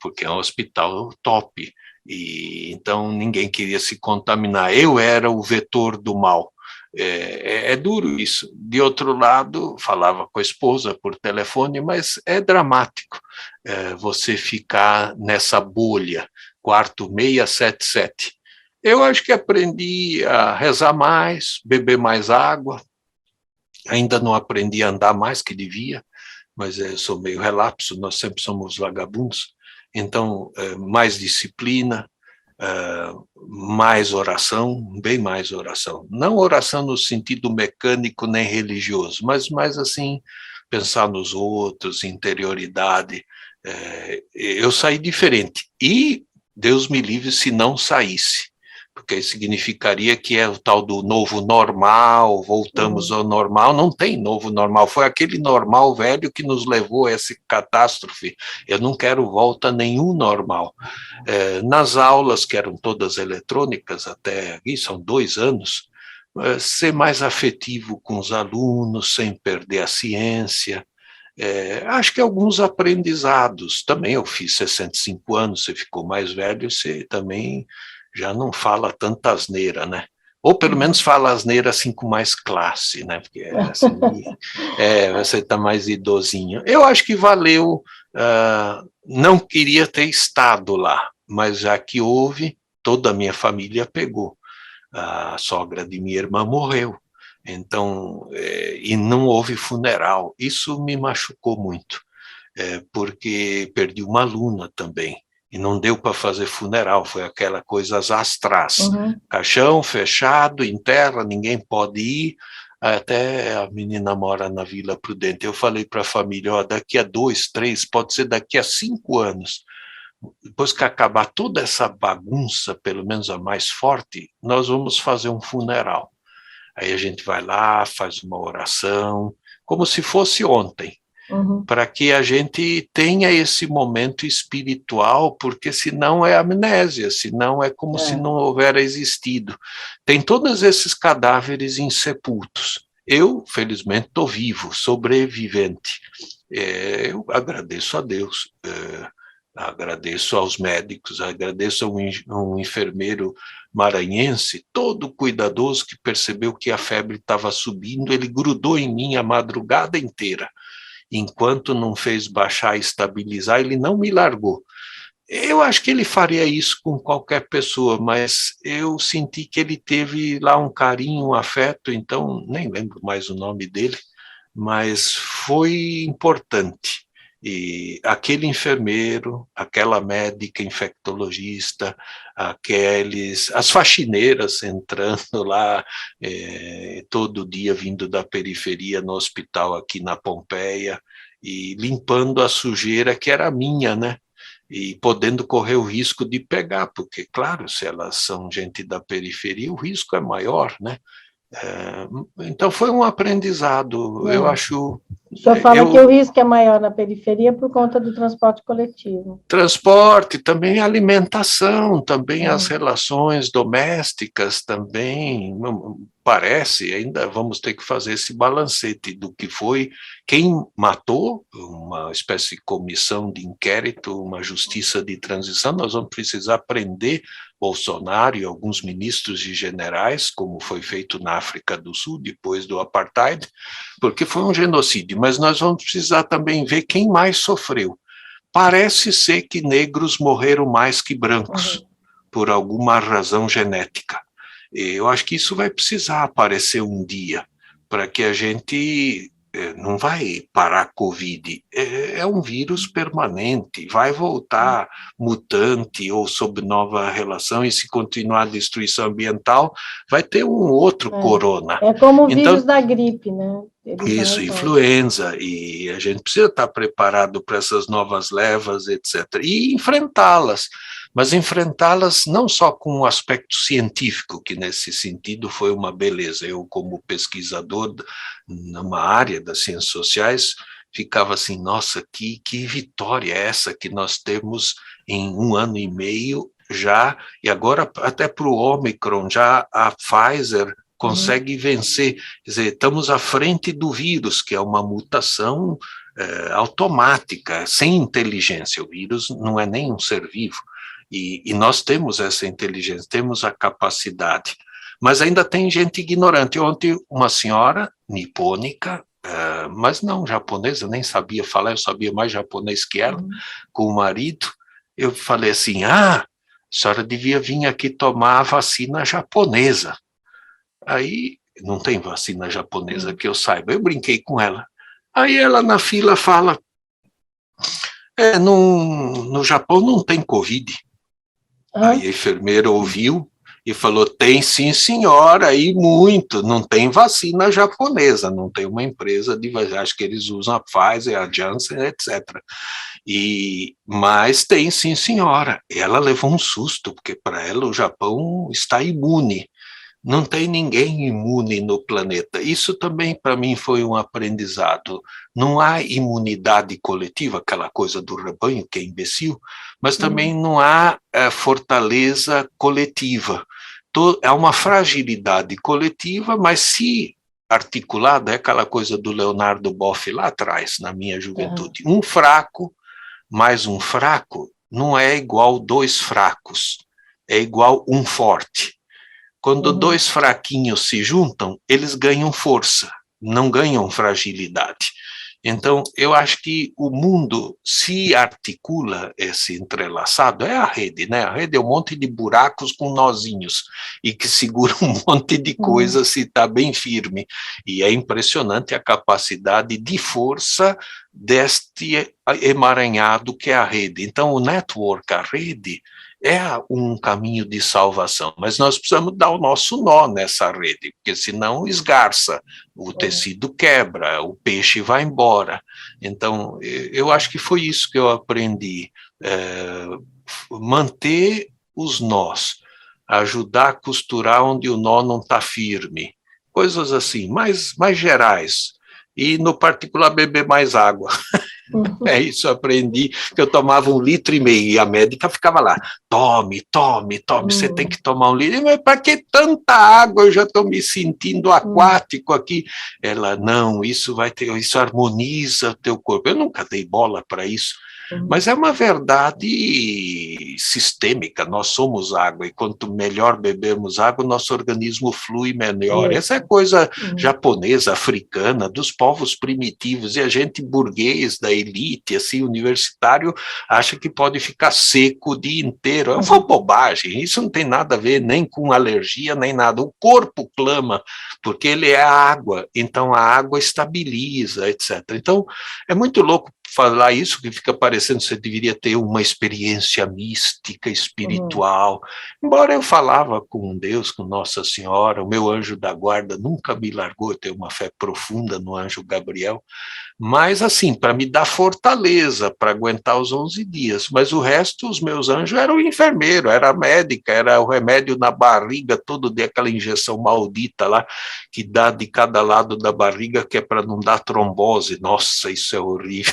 porque é um hospital top, e então ninguém queria se contaminar. Eu era o vetor do mal. É duro isso. De outro lado, falava com a esposa por telefone, mas é dramático você ficar nessa bolha, quarto 677. Eu acho que aprendi a rezar mais, beber mais água, ainda não aprendi a andar mais que devia, mas eu sou meio relapso, nós sempre somos vagabundos, então mais disciplina, mais oração, bem mais oração. Não oração no sentido mecânico nem religioso, mas mais assim, pensar nos outros, interioridade. Eu saí diferente. E Deus me livre se não saísse, porque isso significaria que é o tal do novo normal, voltamos ao normal. Não tem novo normal, foi aquele normal velho que nos levou a essa catástrofe. Eu não quero volta a nenhum normal. Nas aulas, que eram todas eletrônicas até aqui, são 2 anos, ser mais afetivo com os alunos, sem perder a ciência. Acho que alguns aprendizados, também eu fiz 65 anos, você ficou mais velho, você também já não fala tanta asneira, né? Ou pelo menos fala asneira assim com mais classe, né? Porque assim, você está mais idosinho. Eu acho que valeu, não queria ter estado lá, mas já que houve, toda a minha família pegou. A sogra de minha irmã morreu, então, e não houve funeral. Isso me machucou muito, porque perdi uma aluna também, e não deu para fazer funeral, foi aquela coisa astrais, caixão fechado, em terra, ninguém pode ir, até a menina mora na Vila Prudente. Eu falei para a família, daqui a 2, 3, pode ser daqui a 5 anos, depois que acabar toda essa bagunça, pelo menos a mais forte, nós vamos fazer um funeral. Aí a gente vai lá, faz uma oração, como se fosse ontem, para que a gente tenha esse momento espiritual, porque senão é amnésia, senão é como se não houvera existido. Tem todos esses cadáveres insepultos. Eu, felizmente, estou vivo, sobrevivente. Eu agradeço a Deus, agradeço aos médicos, agradeço a um enfermeiro maranhense, todo cuidadoso, que percebeu que a febre estava subindo, ele grudou em mim a madrugada inteira. Enquanto não fez baixar e estabilizar, ele não me largou. Eu acho que ele faria isso com qualquer pessoa, mas eu senti que ele teve lá um carinho, um afeto, então nem lembro mais o nome dele, mas foi importante. E aquele enfermeiro, aquela médica infectologista, as faxineiras entrando lá todo dia, vindo da periferia no hospital aqui na Pompeia, e limpando a sujeira que era minha, né? E podendo correr o risco de pegar, porque, claro, se elas são gente da periferia, o risco é maior, né? Então foi um aprendizado, eu acho. O senhor fala que o risco é maior na periferia por conta do transporte coletivo. Transporte, também alimentação, também as relações domésticas, também, parece, ainda vamos ter que fazer esse balancete do que foi, quem matou, uma espécie de comissão de inquérito, uma justiça de transição, nós vamos precisar prender Bolsonaro e alguns ministros e generais, como foi feito na África do Sul, depois do apartheid, porque foi um genocídio, mas nós vamos precisar também ver quem mais sofreu. Parece ser que negros morreram mais que brancos, por alguma razão genética. Eu acho que isso vai precisar aparecer um dia, para que a gente não vai parar a Covid. É um vírus permanente, vai voltar mutante ou sob nova relação, e se continuar a destruição ambiental, vai ter um outro corona. É como o vírus da gripe, né? Isso, influenza, e a gente precisa estar preparado para essas novas levas, etc., e enfrentá-las, mas enfrentá-las não só com um aspecto científico, que nesse sentido foi uma beleza. Eu, como pesquisador numa área das ciências sociais, ficava assim, nossa, que vitória é essa que nós temos em 1 ano e meio já, e agora até para o Ômicron, já a Pfizer consegue vencer, quer dizer, estamos à frente do vírus, que é uma mutação automática, sem inteligência. O vírus não é nem um ser vivo, e nós temos essa inteligência, temos a capacidade, mas ainda tem gente ignorante. Ontem, uma senhora nipônica, mas não japonesa, nem sabia falar, eu sabia mais japonês que ela, com o marido, eu falei assim, a senhora devia vir aqui tomar a vacina japonesa. Aí, não tem vacina japonesa que eu saiba, eu brinquei com ela. Aí ela na fila fala, no Japão não tem Covid. Aí a enfermeira ouviu e falou, tem sim senhora, e muito, não tem vacina japonesa, não tem uma empresa de vacina, acho que eles usam a Pfizer, a Janssen, etc. Mas tem sim senhora. Ela levou um susto, porque para ela o Japão está imune. Não tem ninguém imune no planeta. Isso também, para mim, foi um aprendizado. Não há imunidade coletiva, aquela coisa do rebanho, que é imbecil, mas também não há fortaleza coletiva. Há uma fragilidade coletiva, mas se articulada, é aquela coisa do Leonardo Boff lá atrás, na minha juventude. Um fraco mais um fraco não é igual 2 fracos, é igual um forte. Quando 2 fraquinhos se juntam, eles ganham força, não ganham fragilidade. Então, eu acho que o mundo se articula, esse entrelaçado, é a rede, né? A rede é um monte de buracos com nozinhos, e que segura um monte de coisa se está bem firme. E é impressionante a capacidade de força deste emaranhado que é a rede. Então, o network, a rede, é um caminho de salvação, mas nós precisamos dar o nosso nó nessa rede, porque senão esgarça, o tecido quebra, o peixe vai embora. Então, eu acho que foi isso que eu aprendi. manter os nós, ajudar a costurar onde o nó não está firme, coisas assim, mais gerais. E, no particular, beber mais água. É isso, aprendi que eu tomava 1,5 litro e a médica ficava lá, tome, você tem que tomar 1 litro. Mas para que tanta água? Eu já estou me sentindo aquático aqui. Ela, não, isso harmoniza o teu corpo. Eu nunca dei bola para isso. Mas é uma verdade sistêmica, nós somos água, e quanto melhor bebemos água, nosso organismo flui melhor. Essa é coisa japonesa, africana, dos povos primitivos, e a gente burguês, da elite, assim, universitário, acha que pode ficar seco o dia inteiro. É uma bobagem, isso não tem nada a ver nem com alergia, nem nada. O corpo clama, porque ele é água, então a água estabiliza, etc. Então, é muito louco falar isso, que fica parecendo que você deveria ter uma experiência mística, espiritual. Embora eu falava com Deus, com Nossa Senhora, o meu anjo da guarda nunca me largou, eu tenho uma fé profunda no anjo Gabriel, mas assim, para me dar fortaleza, para aguentar os 11 dias. Mas o resto, os meus anjos eram enfermeiro, era médica, era o remédio na barriga, todo dia aquela injeção maldita lá, que dá de cada lado da barriga, que é para não dar trombose. Nossa, isso é horrível.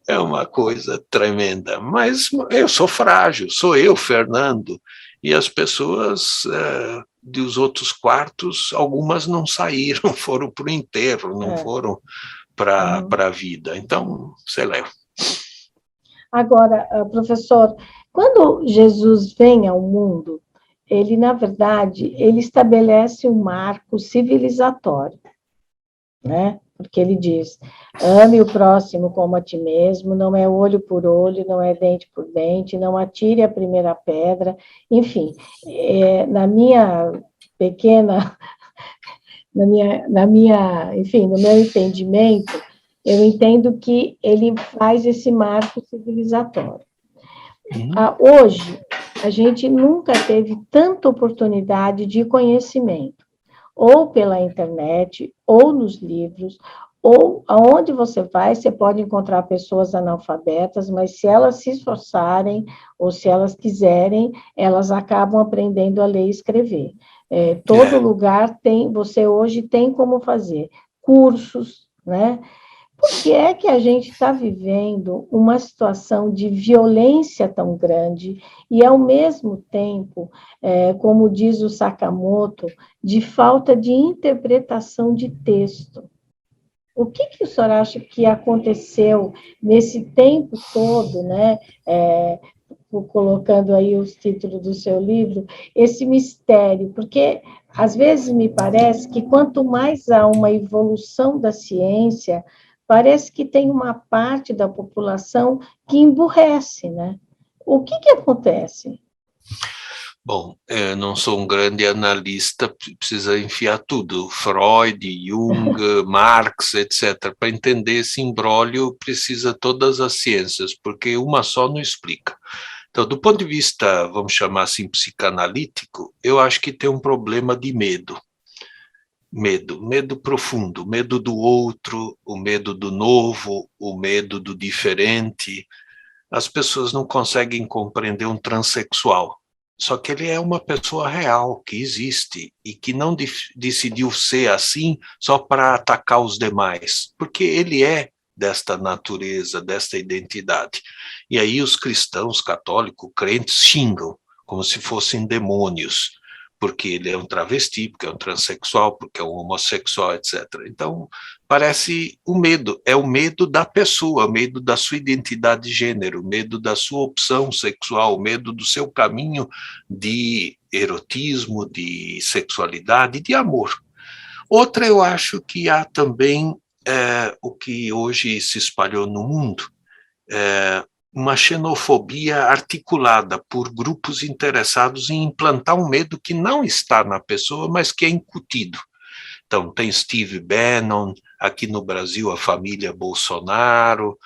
É uma coisa tremenda. Mas eu sou frágil, sou eu, Fernando, e as pessoas dos outros quartos, algumas não saíram, foram para o enterro, não foram para a vida. Então, sei lá. Agora, professor, quando Jesus vem ao mundo, ele, na verdade, ele estabelece um marco civilizatório, né? Porque ele diz, ame o próximo como a ti mesmo, não é olho por olho, não é dente por dente, não atire a primeira pedra, enfim, na minha pequena, enfim, no meu entendimento, eu entendo que ele faz esse marco civilizatório. Hoje, a gente nunca teve tanta oportunidade de conhecimento, ou pela internet, ou nos livros, ou aonde você vai, você pode encontrar pessoas analfabetas, mas se elas se esforçarem, ou se elas quiserem, elas acabam aprendendo a ler e escrever. Todo lugar você hoje tem como fazer cursos, né? Por que é que a gente está vivendo uma situação de violência tão grande e, ao mesmo tempo, como diz o Sakamoto, de falta de interpretação de texto? O que o senhor acha que aconteceu nesse tempo todo, né? Colocando aí os títulos do seu livro, esse mistério, porque às vezes me parece que quanto mais há uma evolução da ciência, parece que tem uma parte da população que emburrece, né? O que acontece? Bom, eu não sou um grande analista, precisa enfiar tudo, Freud, Jung, Marx, etc. Para entender esse imbróglio, precisa todas as ciências, porque uma só não explica. Então, do ponto de vista, vamos chamar assim, psicanalítico, eu acho que tem um problema de medo. Medo profundo, medo do outro, o medo do novo, o medo do diferente. As pessoas não conseguem compreender um transexual. Só que ele é uma pessoa real, que existe, e que não decidiu ser assim só para atacar os demais, porque ele é desta natureza, desta identidade. E aí os cristãos, católicos, crentes, xingam, como se fossem demônios, porque ele é um travesti, porque é um transexual, porque é um homossexual, etc. Então, parece o medo, é o medo da pessoa, o medo da sua identidade de gênero, o medo da sua opção sexual, o medo do seu caminho de erotismo, de sexualidade, de amor. Outra, eu acho que há também o que hoje se espalhou no mundo, uma xenofobia articulada por grupos interessados em implantar um medo que não está na pessoa, mas que é incutido. Então, tem Steve Bannon, aqui no Brasil a família Bolsonaro,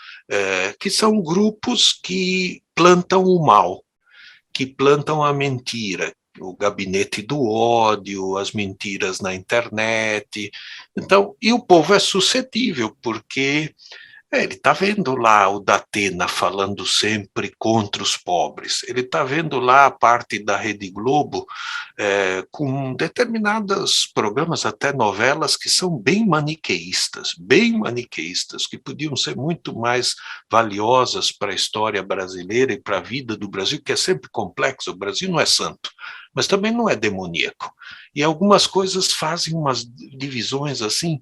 que são grupos que plantam o mal, que plantam a mentira, o gabinete do ódio, as mentiras na internet. Então, e o povo é suscetível, porque Ele está vendo lá o Datena falando sempre contra os pobres. Ele está vendo lá a parte da Rede Globo com determinados programas, até novelas, que são bem maniqueístas, que podiam ser muito mais valiosas para a história brasileira e para a vida do Brasil, que é sempre complexo. O Brasil não é santo, mas também não é demoníaco. E algumas coisas fazem umas divisões assim,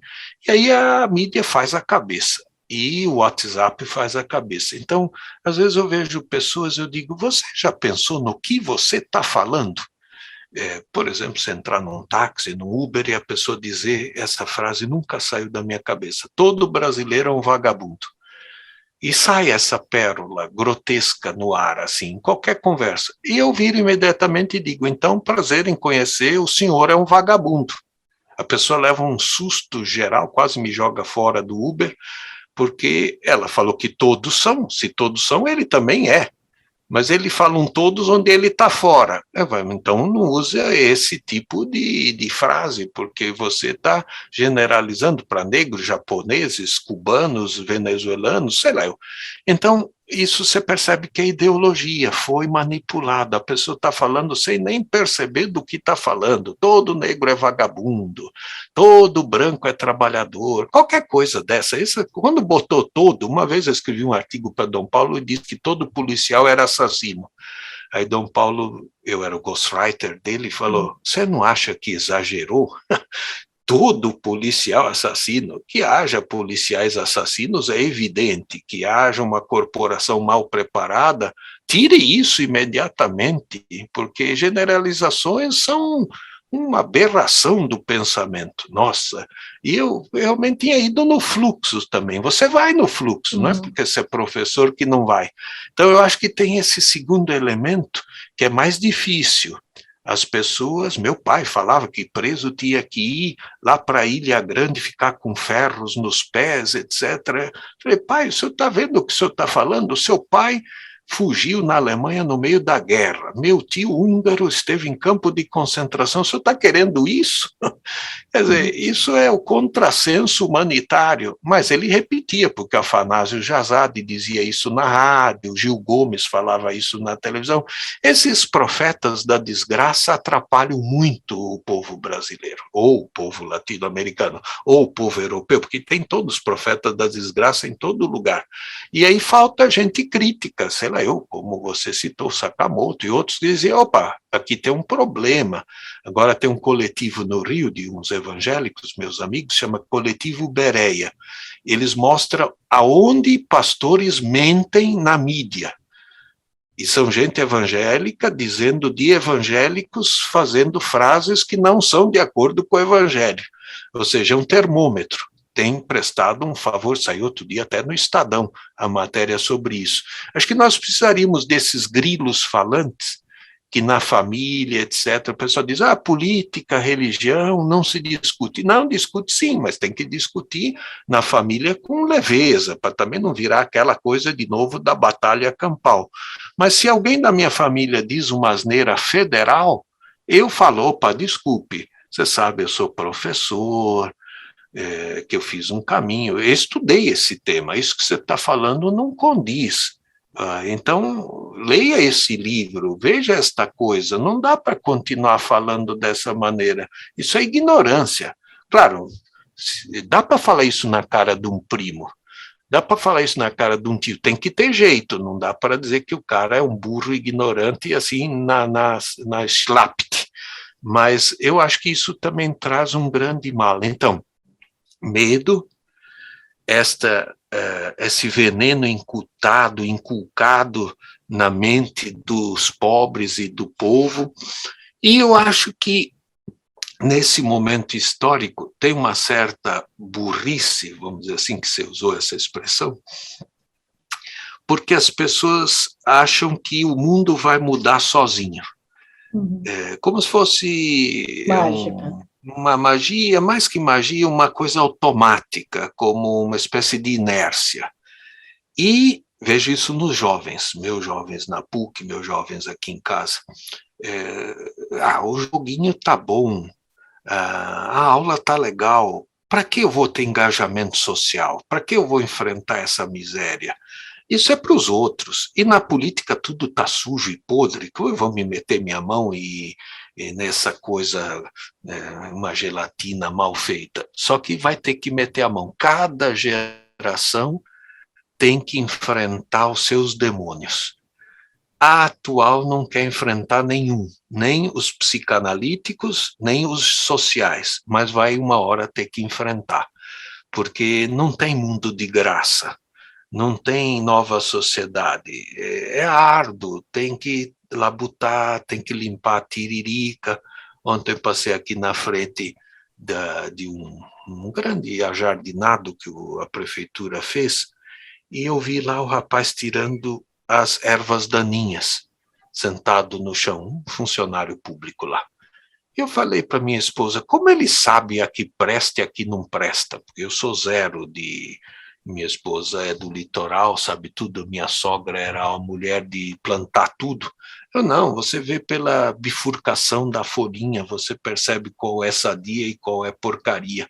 e aí a mídia faz a cabeça. E o WhatsApp faz a cabeça. Então, às vezes eu vejo pessoas, eu digo, você já pensou no que você está falando? Por exemplo, você entrar num táxi, num Uber, e a pessoa dizer essa frase nunca saiu da minha cabeça. Todo brasileiro é um vagabundo. E sai essa pérola grotesca no ar, assim, em qualquer conversa. E eu viro imediatamente e digo, então, prazer em conhecer, o senhor é um vagabundo. A pessoa leva um susto geral, quase me joga fora do Uber, porque ela falou que todos são, se todos são, ele também é. Mas ele fala um todos onde ele está fora. Então não usa esse tipo de frase, porque você está generalizando para negros, japoneses, cubanos, venezuelanos, sei lá. Então, isso você percebe que a ideologia foi manipulada. A pessoa está falando sem nem perceber do que está falando. Todo negro é vagabundo, todo branco é trabalhador, qualquer coisa dessa. Isso, quando botou todo, uma vez eu escrevi um artigo para Dom Paulo e disse que todo policial era assassino. Aí Dom Paulo, eu era o ghostwriter dele, falou, você não acha que exagerou? Todo policial assassino, que haja policiais assassinos é evidente, que haja uma corporação mal preparada, tire isso imediatamente, porque generalizações são uma aberração do pensamento. Nossa, e eu realmente tinha ido no fluxo também. Você vai no fluxo, não é porque você é professor que não vai. Então eu acho que tem esse segundo elemento que é mais difícil. As pessoas, meu pai falava que preso tinha que ir lá para a Ilha Grande, ficar com ferros nos pés, etc. Falei, pai, o senhor está vendo o que o senhor está falando? O seu pai fugiu na Alemanha no meio da guerra. Meu tio húngaro esteve em campo de concentração. O senhor está querendo isso? Quer dizer, isso é o contrassenso humanitário, mas ele repetia, porque Afanásio Jazade dizia isso na rádio, Gil Gomes falava isso na televisão. Esses profetas da desgraça atrapalham muito o povo brasileiro, ou o povo latino-americano, ou o povo europeu, porque tem todos os profetas da desgraça em todo lugar. E aí falta gente crítica, sei lá, eu, como você citou, Sakamoto e outros, diziam, opa, aqui tem um problema. Agora tem um coletivo no Rio de uns evangélicos, meus amigos, chama Coletivo Bereia. Eles mostram aonde pastores mentem na mídia. E são gente evangélica dizendo de evangélicos fazendo frases que não são de acordo com o evangelho. Ou seja, é um termômetro. Tem prestado um favor, saiu outro dia até no Estadão a matéria sobre isso. Acho que nós precisaríamos desses grilos falantes que na família, etc., o pessoal diz, política, religião, não se discute. Não, discute sim, mas tem que discutir na família com leveza, para também não virar aquela coisa de novo da batalha campal. Mas se alguém da minha família diz uma asneira federal, eu falo, opa, desculpe, você sabe, eu sou professor, que eu fiz um caminho, eu estudei esse tema, isso que você está falando não condiz. Então, leia esse livro, veja esta coisa, não dá para continuar falando dessa maneira, isso é ignorância. Claro, dá para falar isso na cara de um primo, dá para falar isso na cara de um tio, tem que ter jeito, não dá para dizer que o cara é um burro ignorante assim na schlapt, mas eu acho que isso também traz um grande mal. Então, medo, esse veneno inculcado na mente dos pobres e do povo, e eu acho que nesse momento histórico tem uma certa burrice, vamos dizer assim, que você usou essa expressão, porque as pessoas acham que o mundo vai mudar sozinho. Como se fosse uma magia, mais que magia, uma coisa automática, como uma espécie de inércia. E vejo isso nos jovens, meus jovens na PUC, meus jovens aqui em casa. O joguinho tá bom, a aula tá legal, Para que eu vou ter engajamento social? Para que eu vou enfrentar essa miséria? Isso é para os outros. E na política tudo está sujo e podre, que eu vou me meter minha mão e nessa coisa, uma gelatina mal feita. Só que vai ter que meter a mão. Cada geração tem que enfrentar os seus demônios. A atual não quer enfrentar nenhum, nem os psicanalíticos, nem os sociais, mas vai uma hora ter que enfrentar, porque não tem mundo de graça, não tem nova sociedade, é árduo, tem que labutar, tem que limpar a tiririca. Ontem eu passei aqui na frente de um grande ajardinado que a prefeitura fez, e eu vi lá o rapaz tirando as ervas daninhas, sentado no chão, um funcionário público lá. Eu falei para minha esposa, como ele sabe a que presta e a que não presta? Porque eu sou zero de... Minha esposa é do litoral, sabe tudo, minha sogra era uma mulher de plantar tudo. Eu não, você vê pela bifurcação da folhinha, você percebe qual é sadia e qual é porcaria.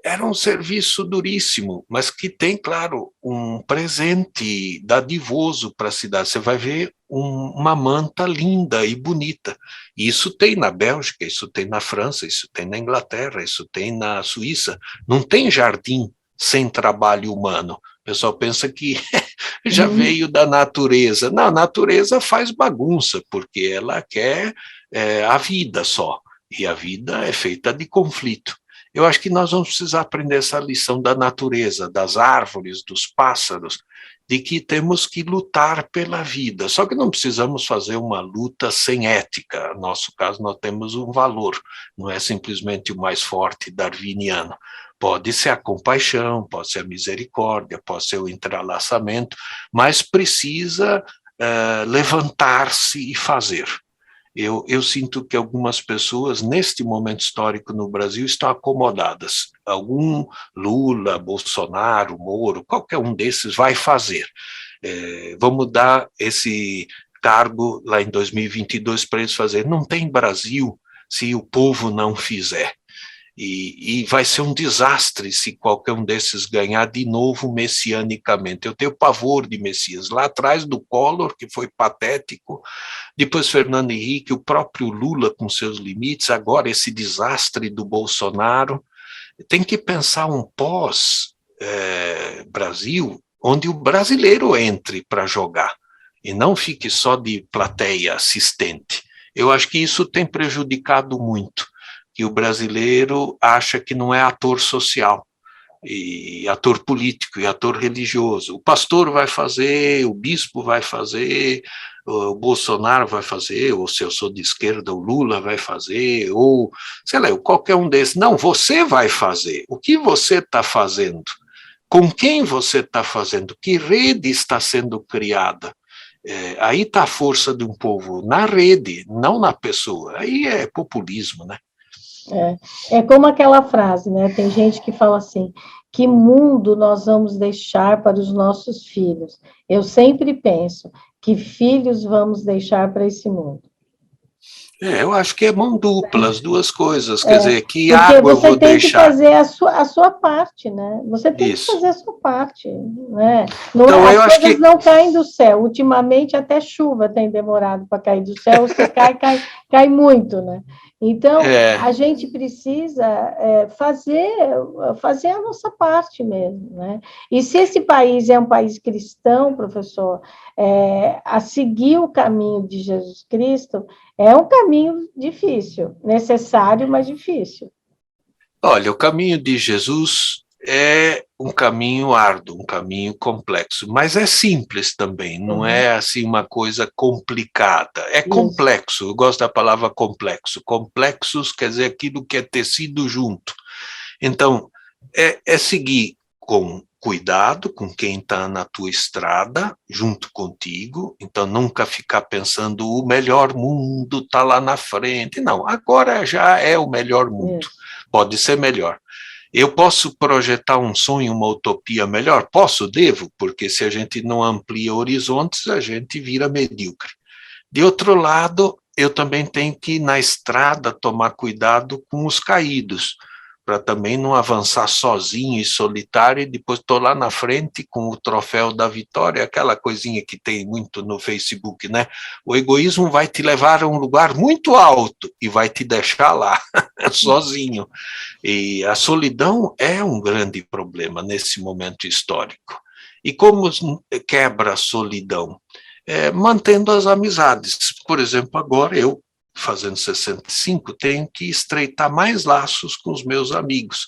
Era um serviço duríssimo, mas que tem, claro, um presente dadivoso para a cidade. Você vai ver uma manta linda e bonita. Isso tem na Bélgica, isso tem na França, isso tem na Inglaterra, isso tem na Suíça. Não tem jardim sem trabalho humano. O pessoal pensa que já veio da natureza. Não, a natureza faz bagunça, porque ela quer a vida só. E a vida é feita de conflito. Eu acho que nós vamos precisar aprender essa lição da natureza, das árvores, dos pássaros, de que temos que lutar pela vida. Só que não precisamos fazer uma luta sem ética. No nosso caso, nós temos um valor, não é simplesmente o mais forte darwiniano. Pode ser a compaixão, pode ser a misericórdia, pode ser o entrelaçamento, mas precisa levantar-se e fazer. Eu sinto que algumas pessoas, neste momento histórico no Brasil, estão acomodadas. Algum Lula, Bolsonaro, Moro, qualquer um desses vai fazer. Vamos dar esse cargo lá em 2022 para eles fazerem. Não tem Brasil se o povo não fizer. E vai ser um desastre se qualquer um desses ganhar de novo messianicamente. Eu tenho pavor de Messias. Lá atrás do Collor, que foi patético, depois Fernando Henrique, o próprio Lula com seus limites, agora esse desastre do Bolsonaro. Tem que pensar um pós-Brasil, onde o brasileiro entre para jogar, e não fique só de plateia assistente. Eu acho que isso tem prejudicado muito, que o brasileiro acha que não é ator social, e ator político, e ator religioso. O pastor vai fazer, o bispo vai fazer, o Bolsonaro vai fazer, ou se eu sou de esquerda, o Lula vai fazer, ou, sei lá, qualquer um desses. Não, você vai fazer. O que você está fazendo? Com quem você está fazendo? Que rede está sendo criada? Aí está a força de um povo, na rede, não na pessoa. Aí é populismo, né? É como aquela frase, né? Tem gente que fala assim: que mundo nós vamos deixar para os nossos filhos? Eu sempre penso: que filhos vamos deixar para esse mundo? Eu acho que é mão dupla, as duas coisas. Quer dizer, que porque água eu você vou tem que deixar? fazer a sua parte, né? Você tem que Isso. fazer a sua parte, né? Não, Então, as eu acho coisas que... não caem do céu. Ultimamente, até chuva tem demorado para cair do céu. Se cai muito, né? Então, a gente precisa fazer a nossa parte mesmo, né? E se esse país é um país cristão, professor, a seguir o caminho de Jesus Cristo, é um caminho difícil, necessário, mas difícil. Olha, o caminho de Jesus é um caminho árduo, um caminho complexo, mas é simples também, não é assim uma coisa complicada, é complexo, eu gosto da palavra complexo, complexos quer dizer aquilo que é tecido junto, então é seguir com cuidado com quem está na tua estrada, junto contigo, então nunca ficar pensando o melhor mundo está lá na frente, não, agora já é o melhor mundo, pode ser melhor. Eu posso projetar um sonho, uma utopia melhor? Posso, devo, porque se a gente não amplia horizontes, a gente vira medíocre. De outro lado, eu também tenho que, na estrada, tomar cuidado com os caídos, para também não avançar sozinho e solitário, e depois estou lá na frente com o troféu da vitória, aquela coisinha que tem muito no Facebook, né? O egoísmo vai te levar a um lugar muito alto e vai te deixar lá, sozinho. E a solidão é um grande problema nesse momento histórico. E como quebra a solidão? Mantendo as amizades. Por exemplo, agora eu, fazendo 65, tenho que estreitar mais laços com os meus amigos,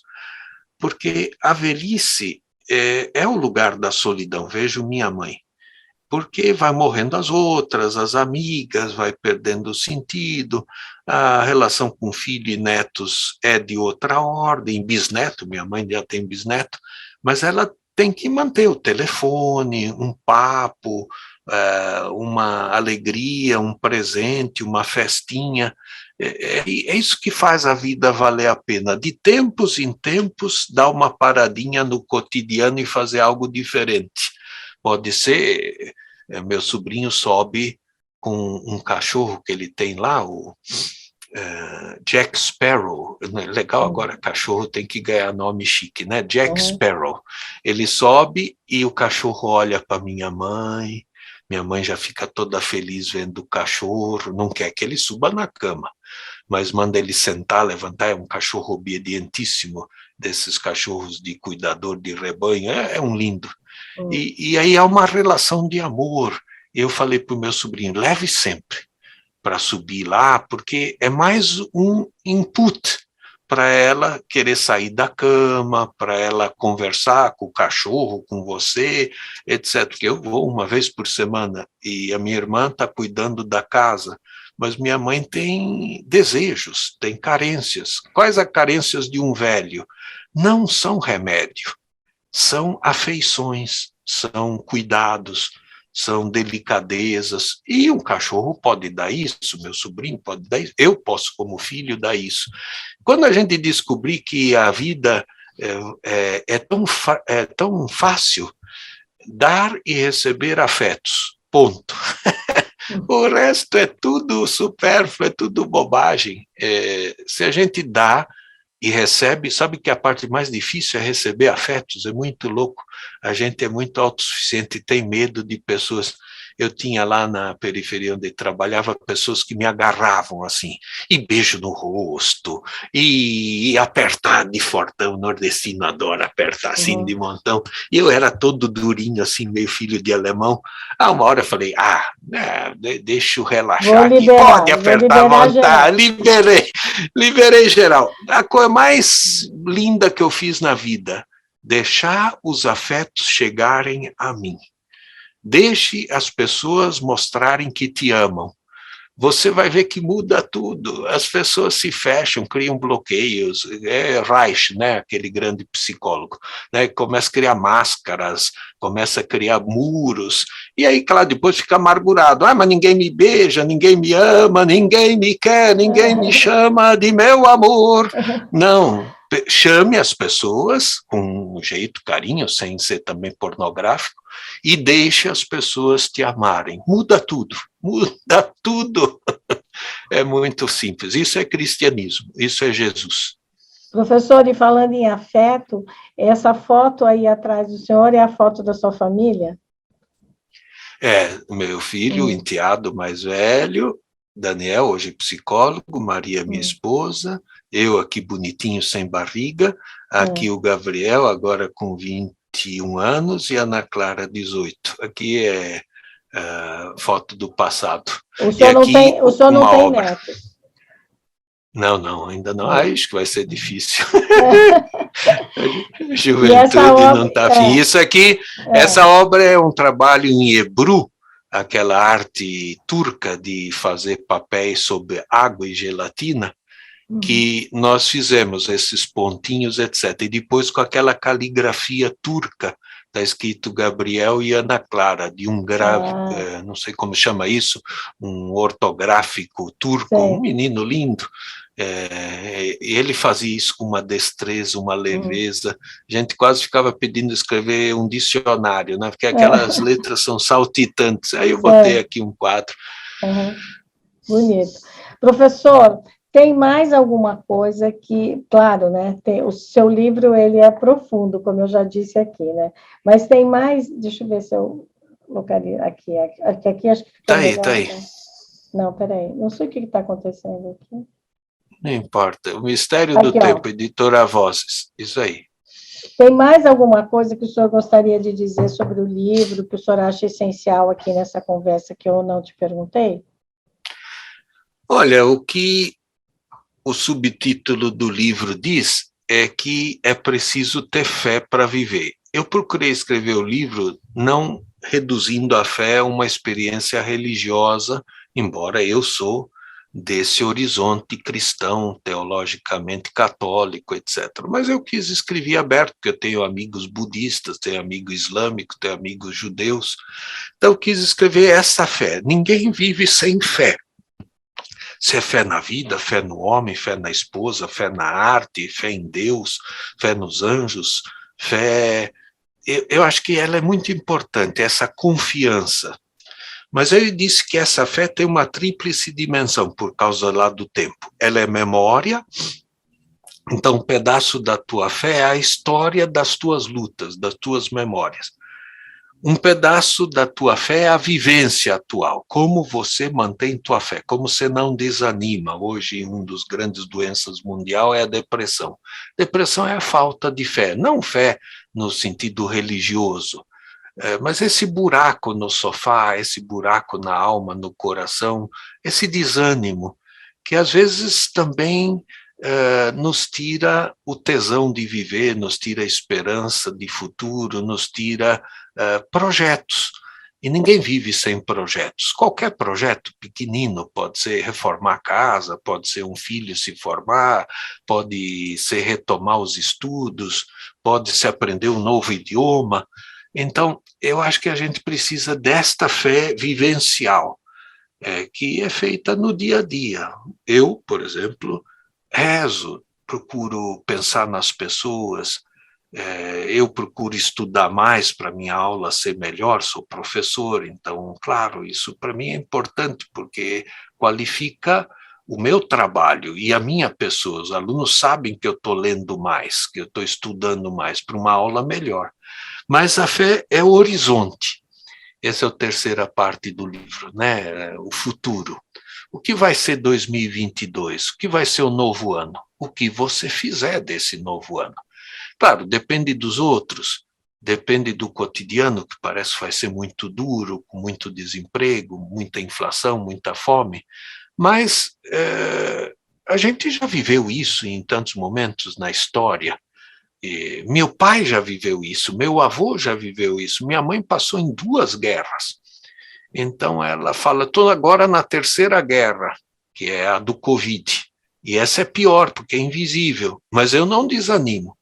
porque a velhice é o lugar da solidão. Vejo minha mãe, porque vai morrendo as outras, as amigas, vai perdendo o sentido, a relação com filho e netos é de outra ordem, bisneto, minha mãe já tem bisneto, mas ela tem que manter o telefone, um papo, uma alegria, um presente, uma festinha. É isso que faz a vida valer a pena. De tempos em tempos, dar uma paradinha no cotidiano e fazer algo diferente. Pode ser, meu sobrinho sobe com um cachorro que ele tem lá, o Jack Sparrow, legal agora, cachorro tem que ganhar nome chique, né? Jack Sparrow. Ele sobe e o cachorro olha para minha mãe já fica toda feliz vendo o cachorro, não quer que ele suba na cama, mas manda ele sentar, levantar, é um cachorro obedientíssimo, desses cachorros de cuidador de rebanho, é um lindo. E aí há uma relação de amor. Eu falei para o meu sobrinho, leve sempre para subir lá, porque é mais um input para ela querer sair da cama, para ela conversar com o cachorro, com você, etc. Porque eu vou uma vez por semana e a minha irmã está cuidando da casa, mas minha mãe tem desejos, tem carências. Quais as carências de um velho? Não são remédio, são afeições, são cuidados, são delicadezas, e um cachorro pode dar isso, meu sobrinho pode dar isso, eu posso, como filho, dar isso. Quando a gente descobrir que a vida é tão fácil, dar e receber afetos, ponto. O resto é tudo supérfluo, é tudo bobagem. Se a gente dá e recebe, sabe que a parte mais difícil é receber afetos, é muito louco. A gente é muito autossuficiente, tem medo de pessoas. Eu tinha lá na periferia onde trabalhava pessoas que me agarravam assim, e beijo no rosto, e apertar de fortão, o nordestino adora apertar assim de montão, e eu era todo durinho assim, meio filho de alemão. Uma hora eu falei, deixa eu relaxar aqui, pode apertar à vontade, liberei geral. A coisa mais linda que eu fiz na vida, deixar os afetos chegarem a mim. Deixe as pessoas mostrarem que te amam. Você vai ver que muda tudo. As pessoas se fecham, criam bloqueios. Reich, né, aquele grande psicólogo, né, começa a criar máscaras, começa a criar muros. E aí, claro, depois fica amargurado. Mas ninguém me beija, ninguém me ama, ninguém me quer, ninguém me chama de meu amor. Não. Chame as pessoas com um jeito, carinho, sem ser também pornográfico, e deixe as pessoas te amarem. Muda tudo, muda tudo. É muito simples. Isso é cristianismo, isso é Jesus. Professor, e falando em afeto, essa foto aí atrás do senhor é a foto da sua família? Meu filho, o enteado mais velho, Daniel, hoje psicólogo, Maria, minha esposa, eu aqui bonitinho, sem barriga, aqui o Gabriel, agora com 21 anos, e a Ana Clara, 18. Aqui é foto do passado. O senhor não tem netos? Não, ainda não. Acho que vai ser difícil. A juventude não está afim. Isso aqui, essa obra é um trabalho em Ebru, aquela arte turca de fazer papéis sobre água e gelatina, que nós fizemos esses pontinhos, etc. E depois com aquela caligrafia turca, está escrito Gabriel e Ana Clara, de um grave, não sei como chama isso, um ortográfico turco, um menino lindo. Ele fazia isso com uma destreza, uma leveza. A gente quase ficava pedindo escrever um dicionário, né? Porque aquelas letras são saltitantes. Aí eu botei aqui um quadro. Bonito. Professor, Tem mais alguma coisa que, claro, né? O seu livro ele é profundo, como eu já disse aqui, né? Mas tem mais, deixa eu ver se eu localizo aqui acho que ficou Tá aí, tá melhor. aí. Né? Não, peraí, não sei o que está acontecendo aqui. Não importa. O Mistério do Aqui, Tempo, ó. editora Vozes. Isso aí. Tem mais alguma coisa que o senhor gostaria de dizer sobre o livro, que o senhor acha essencial aqui nessa conversa que eu não te perguntei? Olha, o que o subtítulo do livro diz é que é preciso ter fé para viver. Eu procurei escrever o livro não reduzindo a fé a uma experiência religiosa, embora eu sou desse horizonte cristão, teologicamente católico, etc. Mas eu quis escrever aberto, porque eu tenho amigos budistas, tenho amigos islâmicos, tenho amigos judeus, então eu quis escrever essa fé. Ninguém vive sem fé. Se é fé na vida, fé no homem, fé na esposa, fé na arte, fé em Deus, fé nos anjos, fé. Eu acho que ela é muito importante, essa confiança. Mas eu disse que essa fé tem uma tríplice dimensão, por causa lá do tempo. Ela é memória, então um pedaço da tua fé é a história das tuas lutas, das tuas memórias. Um pedaço da tua fé é a vivência atual, como você mantém tua fé, como você não desanima. Hoje, um dos grandes doenças mundial é a depressão. Depressão é a falta de fé, não fé no sentido religioso, mas esse buraco no sofá, esse buraco na alma, no coração, esse desânimo, que às vezes também nos tira o tesão de viver, nos tira a esperança de futuro, nos tira projetos. E ninguém vive sem projetos. Qualquer projeto pequenino, pode ser reformar a casa, pode ser um filho se formar, pode ser retomar os estudos, pode se aprender um novo idioma. Então, eu acho que a gente precisa desta fé vivencial, que é feita no dia a dia. Eu, por exemplo, rezo, procuro pensar nas pessoas, eu procuro estudar mais para minha aula ser melhor, sou professor, então, claro, isso para mim é importante, porque qualifica o meu trabalho e a minha pessoa. Os alunos sabem que eu estou lendo mais, que eu estou estudando mais para uma aula melhor. Mas a fé é o horizonte. Essa é a terceira parte do livro, né? O futuro. O que vai ser 2022? O que vai ser o novo ano? O que você fizer desse novo ano? Claro, depende dos outros, depende do cotidiano, que parece que vai ser muito duro, com muito desemprego, muita inflação, muita fome, mas a gente já viveu isso em tantos momentos na história. Meu pai já viveu isso, meu avô já viveu isso, minha mãe passou em 2 guerras. Então ela fala, estou agora na terceira guerra, que é a do Covid. E essa é pior, porque é invisível, mas eu não desanimo.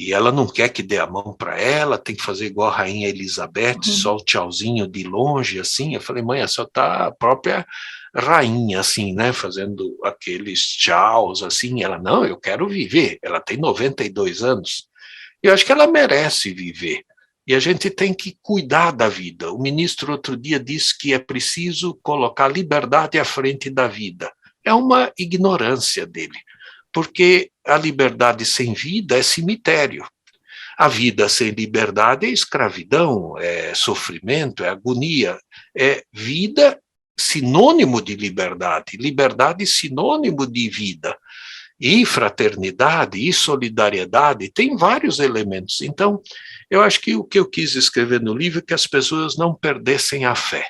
E ela não quer que dê a mão para ela, tem que fazer igual a Rainha Elizabeth, só o tchauzinho de longe, assim. Eu falei, mãe, a senhora está a própria rainha, assim, né, fazendo aqueles tchauz, assim. Ela, não, eu quero viver. Ela tem 92 anos. Eu acho que ela merece viver. E a gente tem que cuidar da vida. O ministro outro dia disse que é preciso colocar a liberdade à frente da vida. É uma ignorância dele, porque a liberdade sem vida é cemitério. A vida sem liberdade é escravidão, é sofrimento, é agonia. É vida sinônimo de liberdade, liberdade sinônimo de vida. E fraternidade, e solidariedade, tem vários elementos. Então, eu acho que o que eu quis escrever no livro é que as pessoas não perdessem a fé,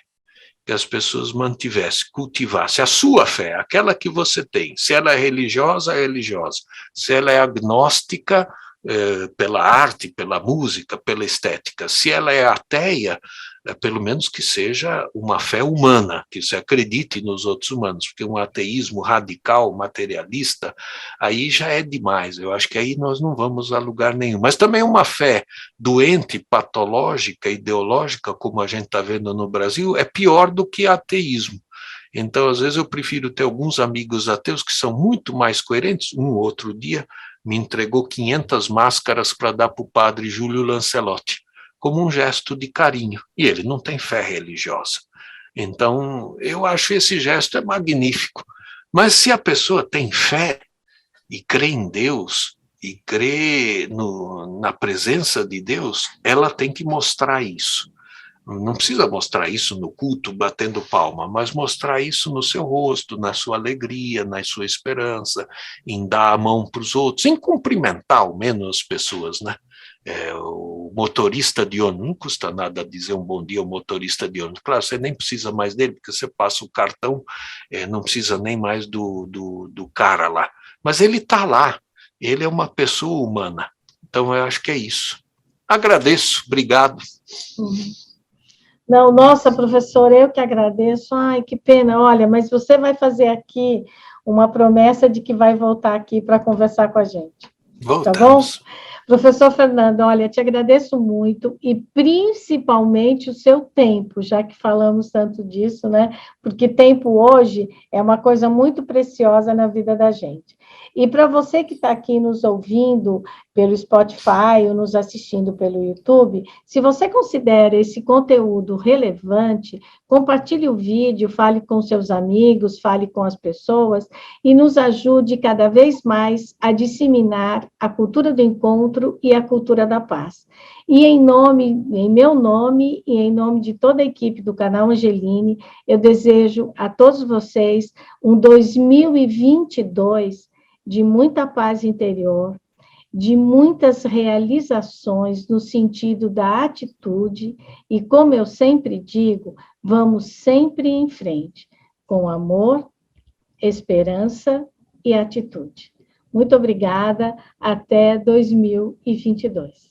que as pessoas mantivessem, cultivassem a sua fé, aquela que você tem. Se ela é religiosa, é religiosa. Se ela é agnóstica, pela arte, pela música, pela estética. Se ela é ateia, pelo menos que seja uma fé humana, que se acredite nos outros humanos, porque um ateísmo radical, materialista, aí já é demais. Eu acho que aí nós não vamos a lugar nenhum. Mas também uma fé doente, patológica, ideológica, como a gente está vendo no Brasil, é pior do que ateísmo. Então, às vezes, eu prefiro ter alguns amigos ateus que são muito mais coerentes. Um outro dia me entregou 500 máscaras para dar para o padre Júlio Lancelotti, como um gesto de carinho. E ele não tem fé religiosa. Então, eu acho esse gesto magnífico. Mas se a pessoa tem fé e crê em Deus, e crê na presença de Deus, ela tem que mostrar isso. Não precisa mostrar isso no culto, batendo palma, mas mostrar isso no seu rosto, na sua alegria, na sua esperança, em dar a mão para os outros, em cumprimentar ao menos as pessoas, né? O motorista de ônibus, não custa nada dizer um bom dia ao motorista de ônibus. Claro, você nem precisa mais dele, porque você passa o cartão, não precisa nem mais do cara lá. Mas ele está lá, ele é uma pessoa humana. Então, eu acho que é isso. Agradeço, obrigado. Não, nossa, professora, eu que agradeço. Ai, que pena, olha, mas você vai fazer aqui uma promessa de que vai voltar aqui para conversar com a gente. Voltamos. Tá bom? Professor Fernando, olha, te agradeço muito e principalmente o seu tempo, já que falamos tanto disso, né? Porque tempo hoje é uma coisa muito preciosa na vida da gente. E para você que está aqui nos ouvindo pelo Spotify ou nos assistindo pelo YouTube, se você considera esse conteúdo relevante, compartilhe o vídeo, fale com seus amigos, fale com as pessoas e nos ajude cada vez mais a disseminar a cultura do encontro e a cultura da paz. E em meu nome e em nome de toda a equipe do canal Angeline, eu desejo a todos vocês um 2022 de muita paz interior, de muitas realizações no sentido da atitude, e como eu sempre digo, vamos sempre em frente, com amor, esperança e atitude. Muito obrigada, até 2022.